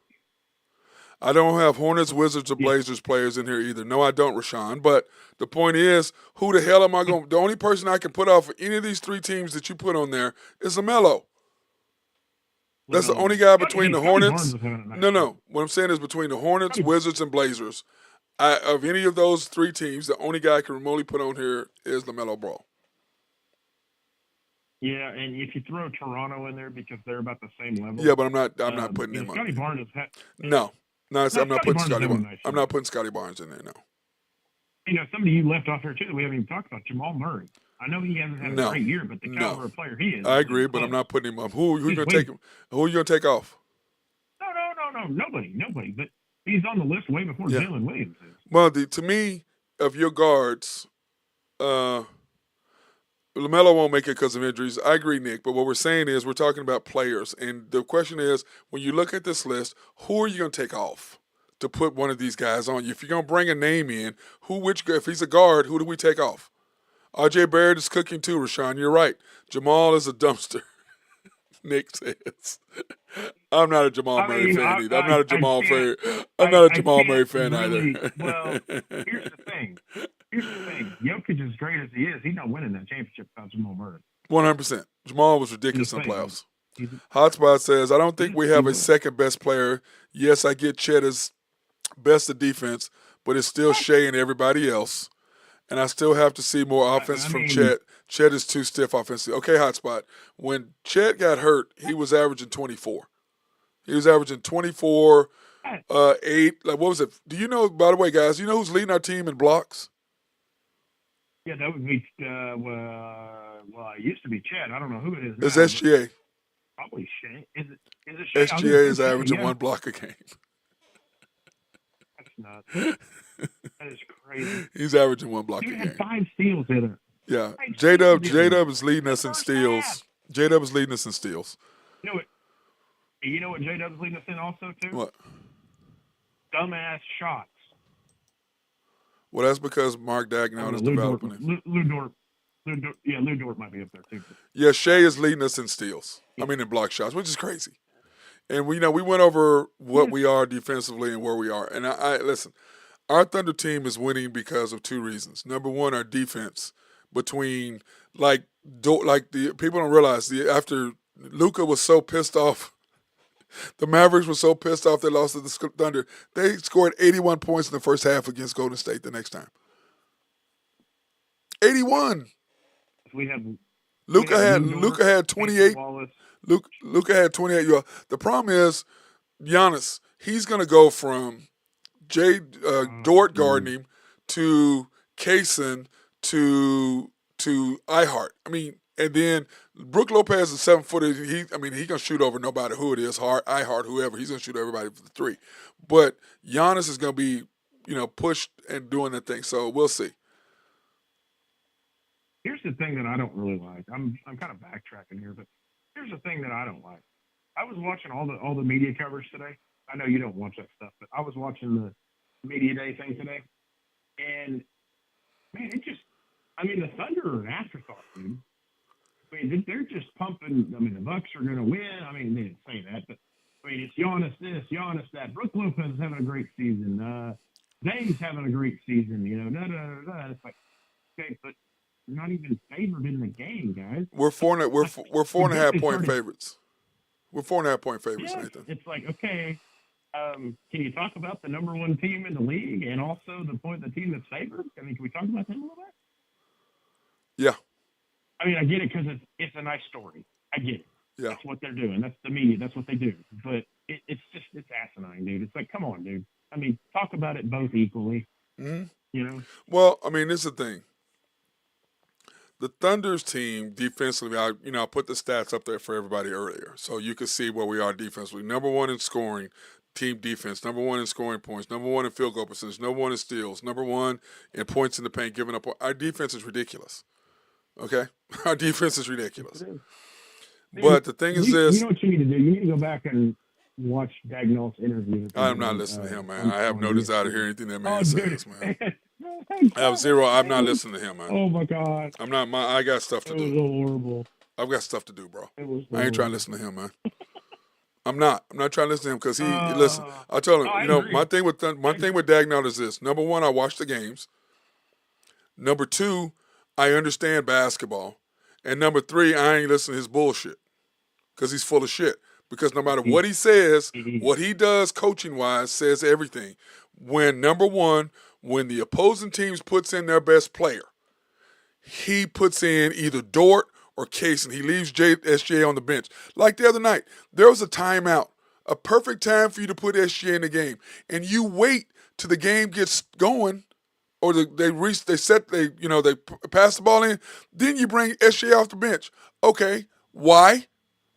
I don't have Hornets, Wizards, or Blazers players in here either. No, I don't, Rashawn. But the point is, who the hell am I going? The only person I can put off of any of these three teams that you put on there is LaMelo. That's the only guy between the Hornets. No. What I'm saying is between the Hornets, Wizards, and Blazers. Of any of those three teams, the only guy I can remotely put on here is LaMelo Ball. Yeah, and if you throw Toronto in there because they're about the same level. Yeah, but I'm not putting him on. Scotty Barnes has No, I'm not putting Scotty Barnes. Nice I'm not putting Scotty Barnes in there. No. Somebody you left off here too that we haven't even talked about, Jamal Murray. I know he hasn't had a great year, but the caliber of player he is. I agree, but I'm not putting him up. Who you gonna take? Who are you gonna take off? No, nobody. But he's on the list way before Jalen Williams is. Well, to me, of your guards, LaMelo won't make it because of injuries. I agree, Nick. But what we're saying is we're talking about players, and the question is, when you look at this list, who are you gonna take off to put one of these guys on you? If you're gonna bring a name in, if he's a guard, who do we take off? R.J. Barrett is cooking too, Rashawn. You're right. Jamal is a dumpster. Nick says, "I'm not a Jamal Murray fan either. I'm not a Jamal Murray. I'm not a Jamal Murray fan either." Well, here's the thing. Jokic, as great as he is, he's not winning that championship without Jamal Murray. 100%. Jamal was ridiculous in the playoffs. Hotspot says, "I don't think we have a second best player. Yes, I get Chet as best of defense, but it's still Shea and everybody else. And I still have to see more offense from Chet. Chet is too stiff offensively." Okay, Hotspot. When Chet got hurt, he was averaging 24. He was averaging 24, 8. Like, what was it? Do you know, by the way, guys, you know who's leading our team in blocks? Yeah, that would be, well, it used to be Chet. I don't know who it is now. It's SGA. Probably Shea. Is it Shea? SGA is averaging 1 block a game. That's nuts. That is crazy. He's averaging 1 block a He game. had 5 steals in it. Yeah. J-Dub is leading us in steals. J-Dub is leading us in steals. You know what J-Dub's leading us in also, too? What? Dumbass shots. Well, that's because Mark Dagnall is developing it. Lou Dort might be up there, too. Yeah, Shea is leading us in steals. I mean, in block shots, which is crazy. And we went over what we are defensively and where we are. And I listen, our Thunder team is winning because of 2 reasons. Number one, our defense between the people don't realize after Luka was so pissed off, the Mavericks were so pissed off they lost to the Thunder. They scored 81 points in the first half against Golden State the next time. 81. Luka had 28. Luka had 28. The problem is Giannis. He's going to go from Dort guarding him to Kaysen to Ihart. I mean, and then Brook Lopez is 7-footer. He gonna shoot over nobody who it is, Ihart, whoever. He's gonna shoot everybody for the 3. But Giannis is gonna be, pushed and doing that thing. So we'll see. Here's the thing that I don't really like. I'm kind of backtracking here, but here's the thing that I don't like. I was watching all the media coverage today. I know you don't watch that stuff, but I was watching the media day thing today, and man, it just. I mean, the Thunder are an afterthought, dude. I mean, they're just pumping. I mean, the Bucks are going to win. I mean, they didn't say that, but I mean, it's Giannis this, Giannis that. Brook Lopez is having a great season. Dame's having a great season. You know, It's like, okay, but you're not even favored in the game, guys. We're 4.5 point favorites. We're 4.5 point favorites, Yeah, Nathan. it's like, okay, can you talk about the number one team in the league and also the team that's favored? I mean, can we talk about them a little bit? Yeah. I mean, I get it because it's a nice story. I get it. Yeah. That's what they're doing. That's the media. That's what they do. But it's asinine, dude. It's like, come on, dude. I mean, talk about it both equally. Mm-hmm. You know? Well, I mean, this is the thing. The Thunder's team defensively, I put the stats up there for everybody earlier, so you can see where we are defensively. Number one in scoring, team defense. Number one in scoring points. Number one in field goal percentage. Number one in steals. Number one in points in the paint, giving up. Our defense is ridiculous. Okay, our defense is ridiculous. But the thing is this. You know what you need to do? You need to go back and watch Dagnall's interview. I'm not listening to him, man. I have no desire to hear anything that man says, man. I I'm not listening to him, man. Oh my God. I'm not. I got stuff to It was do. horrible. I've got stuff to do, bro. It was I ain't trying to listen to him, man. I'm not trying to listen to him because he listen. I told him, I you know, agree. my thing with Dagnall is this: number one, I watch the games. Number two, I understand basketball, and number three, I ain't listening to his bullshit because he's full of shit. Because no matter what he says, what he does coaching wise says everything. Number one, when the opposing teams puts in their best player, he puts in either Dort or Case, and he leaves SGA on the bench. Like the other night, there was a timeout, a perfect time for you to put SGA in the game, and you wait till the game gets going, or they pass the ball in, then you bring SGA off the bench. Okay, why?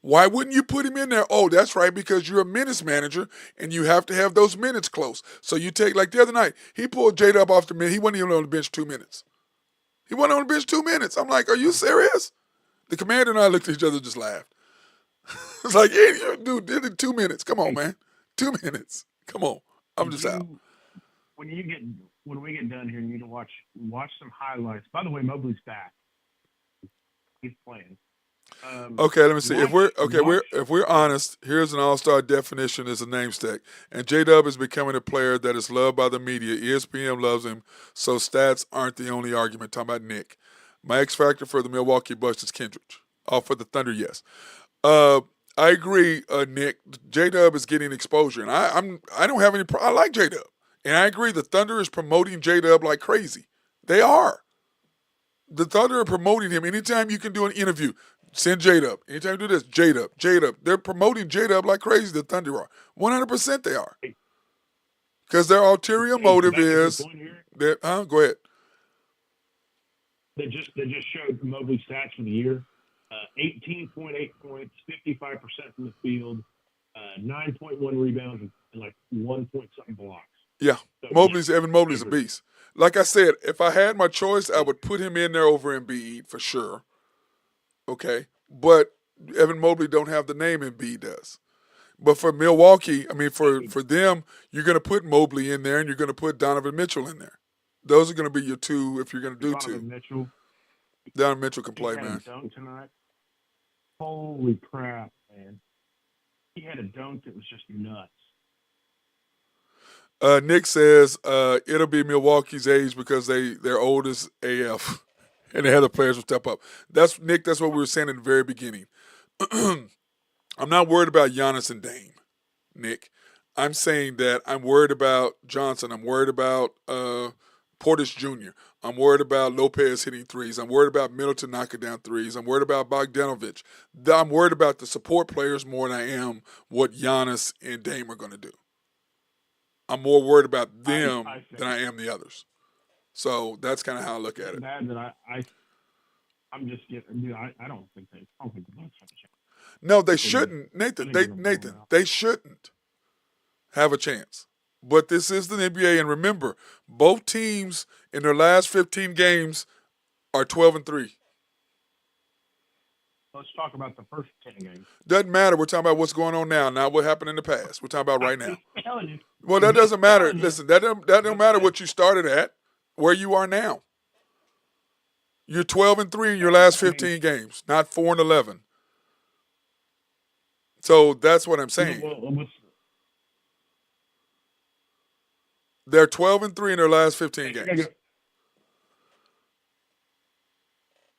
Why wouldn't you put him in there? Oh, that's right, because you're a minutes manager, and you have to have those minutes close. So you take, like the other night, he pulled J-Dub off the bench. He wasn't even on the bench 2 minutes. He wasn't on the bench 2 minutes. I'm like, are you serious? The commander and I looked at each other and just laughed. It's like, yeah, dude, did it 2 minutes. Come on, man. 2 minutes. Come on. I'm just out. When we get done here, you need to watch some highlights. By the way, Mobley's back. He's playing. Okay, let me see. If we're honest, here's an all-star definition as a namesake. And J-Dub is becoming a player that is loved by the media. ESPN loves him, so stats aren't the only argument. Talking about Nick. My X factor for the Milwaukee Bucks is Kendrick. For the Thunder, yes. I agree, Nick. J-Dub is getting exposure, and I don't have any. I like J-Dub, and I agree. The Thunder is promoting J-Dub like crazy. They are. The Thunder are promoting him. Anytime you can do an interview, send J-Dub. Anytime you do this, J-Dub. They're promoting J-Dub like crazy. The Thunder are. 100% they are. Because their ulterior motive is that. Go ahead. They just showed Mobley's stats for the year. 18.8 points, 55% from the field, 9.1 rebounds, and like 1 point something blocks. Yeah, So, Evan Mobley's a beast. Like I said, if I had my choice, I would put him in there over Embiid for sure. Okay, but Evan Mobley don't have the name Embiid does. But for Milwaukee, I mean, for them, you're going to put Mobley in there, and you're going to put Donovan Mitchell in there. Those are going to be your two if you're going to do Donovan two. Donovan Mitchell can play, man. He had a dunk tonight. Holy crap, man. He had a dunk that was just nuts. Nick says it'll be Milwaukee's age because they're old as AF, and the other players will step up. That's Nick. That's what we were saying in the very beginning. I'm not worried about Giannis and Dame, Nick. I'm saying that I'm worried about Johnson. I'm worried about Portis Jr. I'm worried about Lopez hitting threes. I'm worried about Middleton knocking down threes. I'm worried about Bogdanovich. I'm worried about the support players more than I am what Giannis and Dame are going to do. I'm more worried about them than I am the others. So that's kind of how I look at it. Bad that I'm just getting. Dude, I don't think the Bucks have a chance. No, they shouldn't, Nathan. They shouldn't have a chance. But this is the NBA, and remember, both teams in their last 15 games are 12-3. Let's talk about the first 10 games. Doesn't matter. We're talking about what's going on now, not what happened in the past. We're talking about right now. I'm telling you. Well, that doesn't matter. Listen, that don't matter what you started at, where you are now. You're 12-3 in your last 15 games, not 4-11. So that's what I'm saying. They're 12-3 in their last 15 games.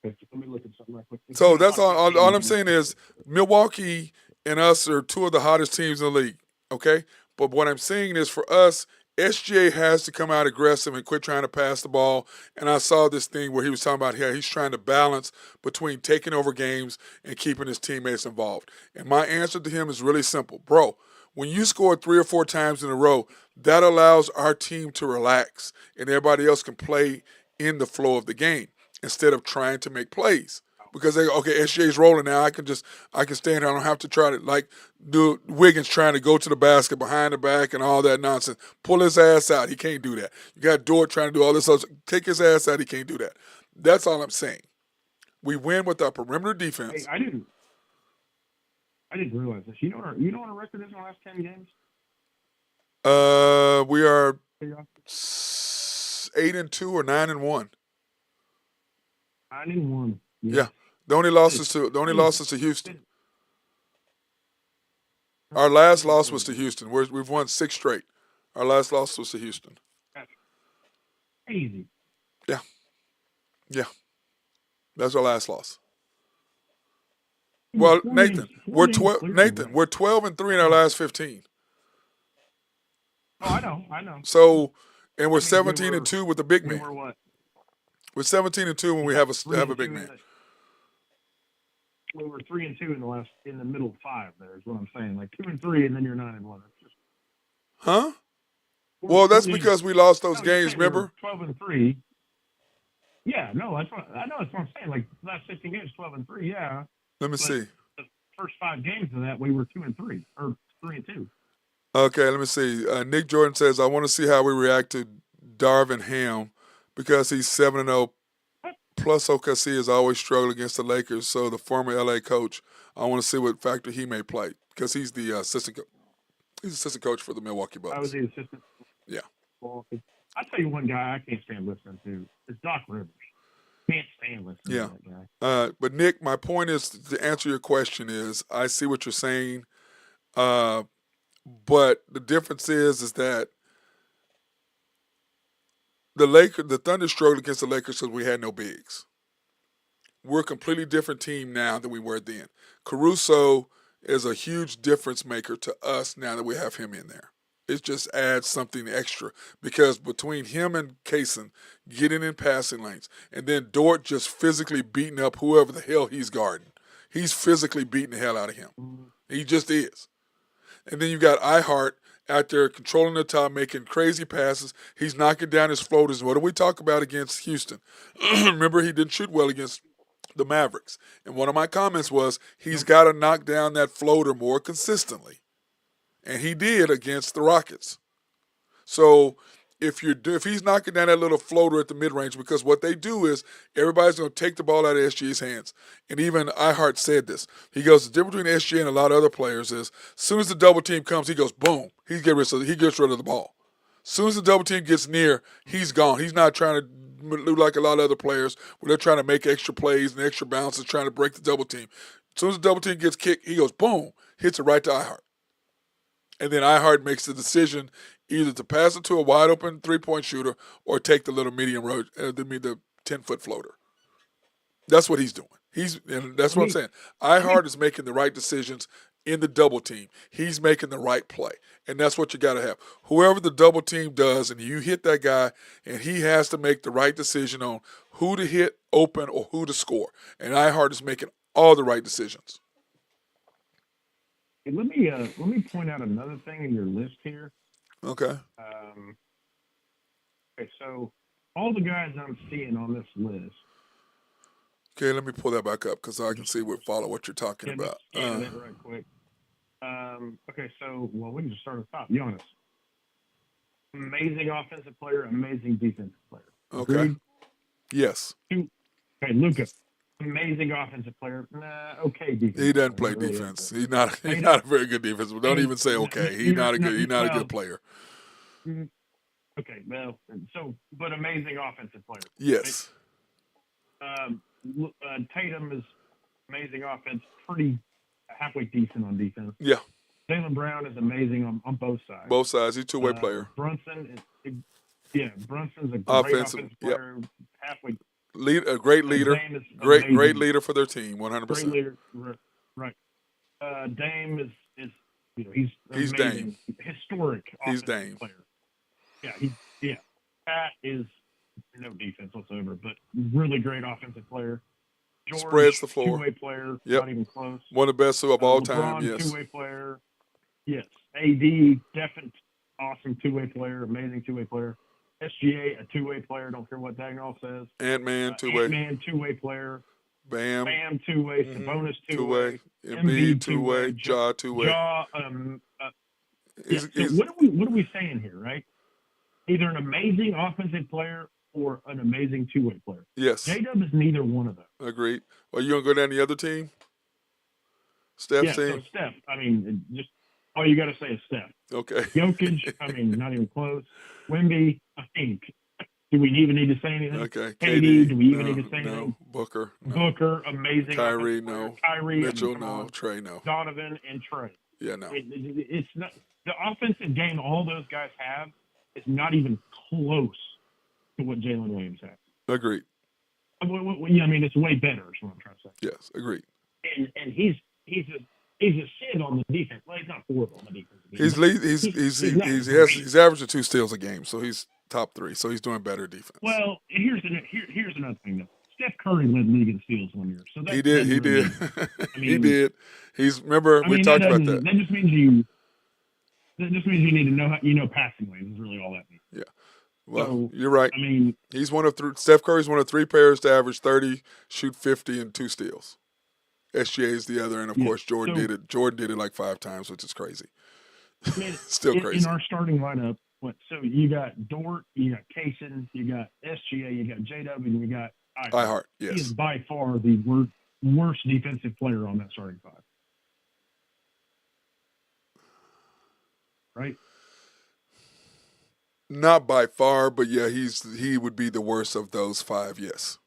Let me look at something right quick. So that's all I'm saying is Milwaukee and us are two of the hottest teams in the league, okay? But what I'm saying is for us, SGA has to come out aggressive and quit trying to pass the ball. And I saw this thing where he was talking about how he's trying to balance between taking over games and keeping his teammates involved. And my answer to him is really simple. Bro, when you score 3 or 4 times in a row, that allows our team to relax and everybody else can play in the flow of the game instead of trying to make plays. Because SJ's rolling now. I can stand here. I don't have to try to do Wiggins trying to go to the basket behind the back and all that nonsense. Pull his ass out. He can't do that. You got Dort trying to do all this other. Take his ass out. He can't do that. That's all I'm saying. We win with our perimeter defense. Hey, I didn't realize this. You know what our record is in the last 10 games? We are 8-2 or 9-1. 9-1. Yeah. The only losses to Houston. Our last loss was to Houston. We've won 6 straight. Our last loss was to Houston. That's crazy. Yeah. That's our last loss. Well, Nathan, we're 12-3 in our last 15. Oh, I know. So, and we're 17-2 with the big man. We were what? We're 17-2 when we have a big man. We were 3-2 in the middle 5. There is what I'm saying. 2-3, and then you're 9-1. Huh? Well, that's because we lost those games. Remember? 12-3. Yeah, no, that's what I'm saying. Last 15 games, 12-3. Yeah. Let me see. The first 5 games of that, we were 2-3 or 3-2. Okay, let me see. Nick Jordan says, "I want to see how we react to Darvin Ham because he's 7-0. Plus, OKC has always struggled against the Lakers. So the former LA coach, I want to see what factor he may play because he's the assistant. He's assistant coach for the Milwaukee Bucks. I was the assistant. Yeah. Well, I'll tell you one guy I can't stand listening to. It's Doc Rivers. Can't stand listening to that guy. But Nick, my point is to answer your question is I see what you're saying, but the difference is that the Thunder struggled against the Lakers because we had no bigs. We're a completely different team now than we were then. Caruso is a huge difference maker to us now that we have him in there. It just adds something extra because between him and Kaysen getting in passing lanes and then Dort just physically beating up whoever the hell he's guarding. He's physically beating the hell out of him. He just is. And then you got Ihart out there controlling the top, making crazy passes. He's knocking down his floaters. What do we talk about against Houston? Remember, he didn't shoot well against the Mavericks. And one of my comments was he's got to knock down that floater more consistently. And he did against the Rockets. So if he's knocking down that little floater at the mid-range, because what they do is everybody's going to take the ball out of SGA's hands. And even Ihart said this. He goes, the difference between SGA and a lot of other players is as soon as the double team comes, he goes, boom, he gets rid of the ball. As soon as the double team gets near, he's gone. He's not trying to do like a lot of other players where they're trying to make extra plays and extra bounces, trying to break the double team. As soon as the double team gets kicked, he goes, boom, hits it right to Ihart. And then Ihart makes the decision either to pass it to a wide-open three-point shooter or take the little medium road, the 10-foot floater. That's what he's doing. And that's what I'm saying. Ihart is making the right decisions in the double team. He's making the right play, and that's what you got to have. Whoever the double team does, and you hit that guy, and he has to make the right decision on who to hit open or who to score. And Ihart is making all the right decisions. Hey, let me point out another thing in your list here. Okay. Okay, so all the guys I'm seeing on this list. Okay, let me pull that back up because I can see follow what you're talking about. Scan it right quick. Okay, so we can just start at the top. Giannis, amazing offensive player, amazing defensive player. Okay. Agreed? Yes. Okay, Luka, amazing offensive player. Nah, okay defense. He doesn't play Not really defense. okay. He's not a very good defense. Don't even say okay. He's not a good player. Mm, okay, well, but amazing offensive player. Yes. Right? Tatum is amazing offense, pretty halfway decent on defense. Yeah. Jaylen Brown is amazing on both sides. Both sides. He's a two-way player. Brunson Brunson's a great Offensive, player, halfway. A great leader. Great leader for their team, 100%. Great leader, right. Dame is he's amazing, Dame. Historic He's offensive Dame. player. Yeah. Pat is no defense whatsoever, but really great offensive player. George, Spreads the floor. Two-way player, Yep. Not even close. One of the best of all LeBron, time, yes. Two-way player. Yes. AD, definite awesome two-way player, amazing two-way player. SGA, a two-way player, don't care what Dagnall says. Ant-Man, two-way. Ant-Man, two-way player. Bam, two-way. Sabonis, two-way. Embiid, two-way. Ja, two-way. What are we saying here, right? Either an amazing offensive player or an amazing two-way player. Yes. J-Dub is neither one of those. Agreed. Well, you going to go down the other team? Steph's team? So Steph, just all you got to say is Steph. Okay. Jokic, not even close. Wemby, do we even need to say anything? Okay. KD, do we even need to say anything? Booker, no. Booker, amazing. Kyrie, no. Kyrie, Mitchell, no. Trey, no. Donovan and Trey. Yeah, no. It's not the offensive game all those guys have is not even close to what Jalen Williams has. Agreed. It's way better is what I'm trying to say. Yes, agreed. And he's a shit on the defense. Well, he's not horrible on the defense. He's averaging 2 steals a game, so he's top 3. So he's doing better defense. Well, here's another thing though. Steph Curry led the league in steals one year. So he did. He did. He did. We talked about that. That just means you need to know passing lanes is really all that means. Yeah. Well, you're right. He's Steph Curry's one of 3 players to average 30, shoot 50, and 2 steals. SGA is the other, and of course Jordan did it. Jordan did it like 5 times, which is crazy. Still crazy. In our starting lineup, so you got Dort, you got Kaysen, you got SGA, you got JW, and you got Ihart. Yes. He is by far the worst defensive player on that starting 5. Right? Not by far, but yeah, he would be the worst of those 5. Yes.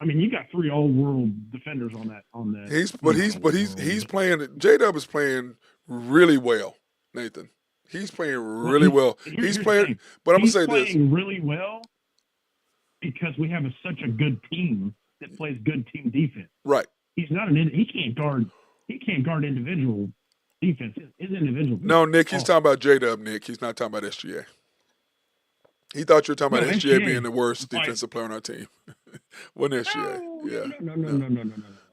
You got 3 all-world defenders on that. He's playing. J-Dub is playing really well, Nathan. He's playing really well. He's playing, but I'm gonna say this: he's playing really well because we have such a good team that plays good team defense. Right. He can't guard individual defense. His individual. No, Nick, he's talking about J-Dub. Nick, he's not talking about SGA. He thought you were talking about SGA being the worst defensive player on our team. Wasn't SGA?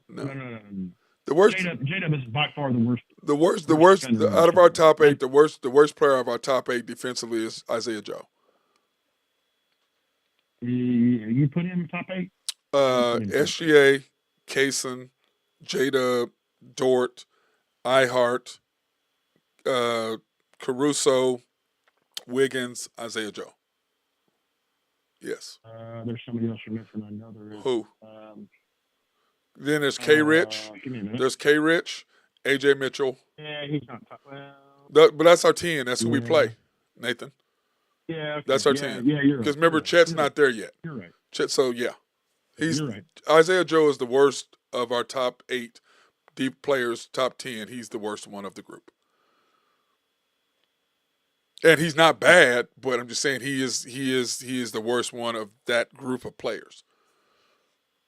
No. The worst. J-Dub is by far the worst. The worst out of our top 8. The worst player of our top 8 defensively is Isaiah Joe. You put him in top 8? SGA, Kaysen, J-Dub, Dort, Ihart, Caruso, Wiggins, Isaiah Joe. Yes. There's somebody else you're missing. I know there is. Who? Then there's K. Rich. There's K. Rich, AJ Mitchell. Yeah, he's not top. But that's our 10. That's who we play, Nathan. Yeah, okay. That's our 10. Yeah, you're right. Because remember, Chet's not there yet. You're right. Chet, so yeah, You're right. Isaiah Joe is the worst of our top 8 deep players. Top 10. He's the worst one of the group. And he's not bad, but I'm just saying he is the worst one of that group of players.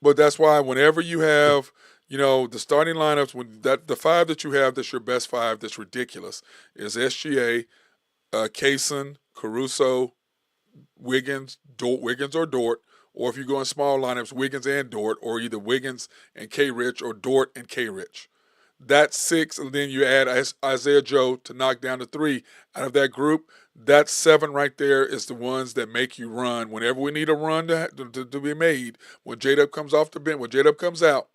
But that's why whenever you have, the starting lineups, the 5 that you have that's your best 5 that's ridiculous is SGA, Kaysen, Caruso, Wiggins or Dort, or if you go in small lineups, Wiggins and Dort, or either Wiggins and K. Rich or Dort and K. Rich. That's 6, and then you add Isaiah Joe to knock down to 3 out of that group. That 7 right there is the ones that make you run. Whenever we need a run to be made, when J-Dub comes off the bench, when J-Dub comes out,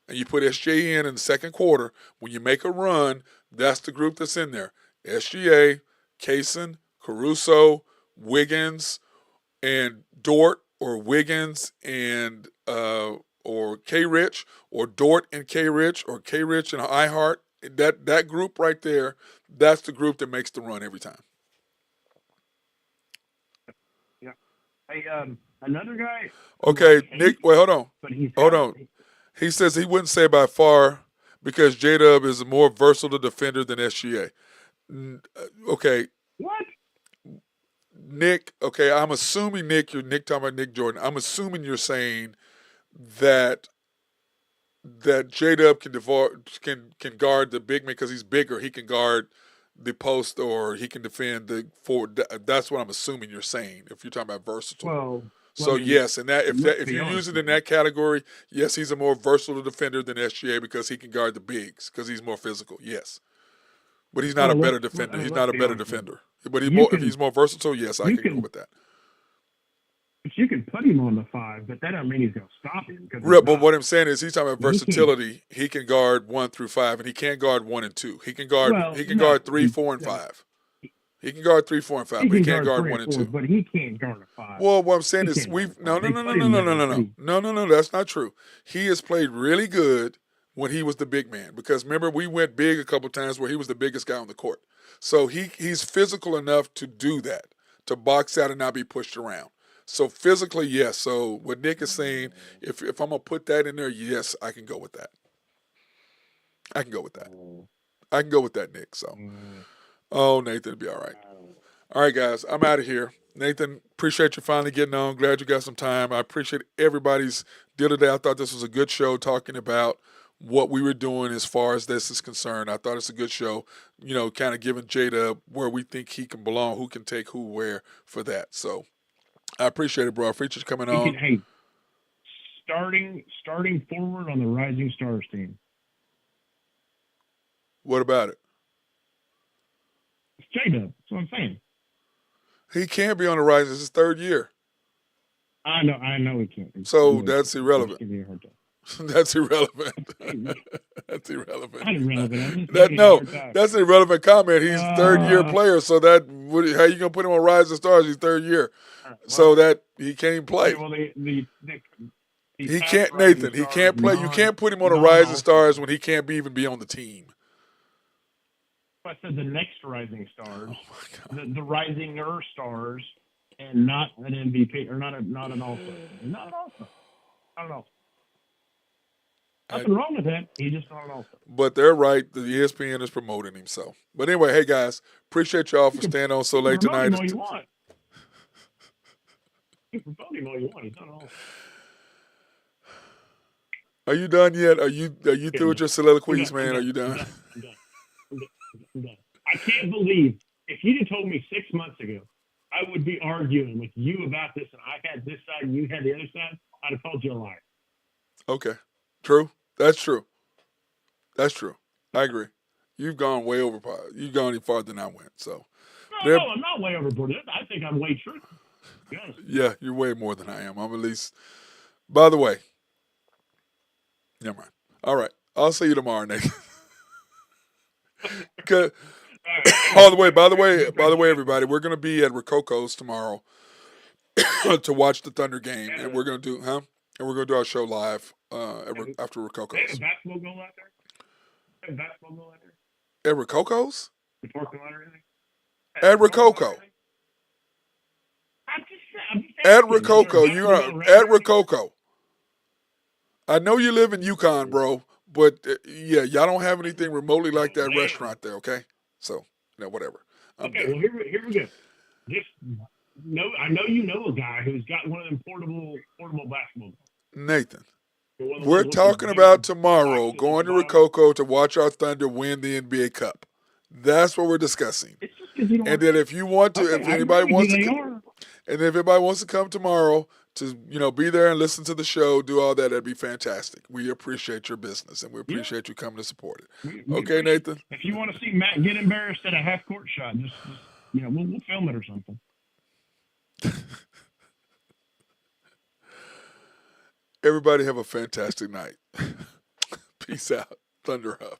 and you put SGA in the second quarter, when you make a run, that's the group that's in there. SGA, Kaysen, Caruso, Wiggins, and Dort, Wiggins and or K Rich or Dort and K Rich or K Rich and iHeart. That group right there, that's the group that makes the run every time. Yeah. Hey, another guy. Okay, Nick. Wait, hold on. But he's Hold on. He says he wouldn't say by far because J-Dub is a more versatile defender than SGA. Okay, What? Nick. Okay, I'm assuming Nick. You're Nick talking about Nick Jordan. I'm assuming you're saying that J-Dub can guard the big man because he's bigger. He can guard the post or he can defend the forward. That's what I'm assuming you're saying. If you're talking about versatile. Well, So yes, and if you use it in that category, yes, he's a more versatile defender than SGA because he can guard the bigs because he's more physical. Yes, but he's not a better defender. He's not a better defender. But if he's more versatile, yes, I can go with that. But you can put him on the 5, but that doesn't mean he's going to stop him. Right, but what I'm saying is he's talking about versatility. He can guard 1 through 5, and he can't guard 1 and 2. He can guard. He can guard 3, 4, and 5. He can guard 3, 4, and 5, but he can't guard 1 and 2. But he can't guard a 5. Well, what I'm saying is no. That's not true. He has played really good when he was the big man because remember we went big a couple times where he was the biggest guy on the court. So he's physical enough to do that, to box out and not be pushed around. So physically, yes. So what Nick is saying, if I'm gonna put that in there, yes, I can go with that. I can go with that, Nick. So. Oh, Nathan, it'll be all right. All right, guys, I'm out of here. Nathan, appreciate you finally getting on. Glad you got some time. I appreciate everybody's deal today. I thought this was a good show talking about what we were doing as far as this is concerned. I thought it's a good show, kind of giving Jada where we think he can belong, who can take who where for that. So I appreciate it, bro. I appreciate you coming on. Hey, starting forward on the Rising Stars team. What about it? J-Dub. That's what I'm saying. He can't be on the rise. It's his 3rd year. I know he can't. So that's irrelevant. Give me a hard time. That's irrelevant. That's irrelevant. Not irrelevant. That's an irrelevant comment. He's 3rd year player, so how you gonna put him on Rising Stars? He's 3rd year, so that he can't even play. Well, he can't, Nathan. He can't play. You can't put him on the Rising Stars when he can't even be on the team. I said the next Rising Stars, oh my God. the Risinger Stars, and not an MVP or not an All-Star. Not an All-Star. I don't know. Nothing wrong with that. He's just not an All-Star. But they're right. The ESPN is promoting him. So, but anyway, hey guys, appreciate y'all for staying on so late tonight. Promote him all you want. You can promote him all you want. He's not an All-Star. Are you done yet? Are you through with your soliloquies, man? Are you done? I'm done. I can't believe if you'd have told me 6 months ago, I would be arguing with you about this, and I had this side and you had the other side. I'd have called you a liar. Okay, true. That's true. I agree. You've gone way overboard. You've gone even farther than I went. So. No, I'm not way overboard. I think I'm way true. Yeah, you're way more than I am. I'm at least. By the way, never mind. All right, I'll see you tomorrow, Nathan. Good. By the way, everybody, we're gonna be at Rococo's tomorrow to watch the Thunder game, and we're gonna do our show live after Rococo's. They have a basketball goal out there. At Rococo's? The parking lot or anything? At Rococo. I'm just at Rococo. You're at Rococo. I know you live in Yukon, bro. But, yeah, y'all don't have anything remotely like that restaurant there, okay? So, whatever. Okay, well, here we go. I know you know a guy who's got one of them portable basketball. Nathan, we're talking about tomorrow going to Rococo to watch our Thunder win the NBA Cup. That's what we're discussing. It's just because you don't. And then if you want to, if anybody wants to come tomorrow to be there and listen to the show, do all that, that'd be fantastic. We appreciate your business and we appreciate you coming to support it. Okay, Nathan. If you want to see Matt get embarrassed at a half court shot, just we'll film it or something. Everybody have a fantastic night. Peace out. Thunder up.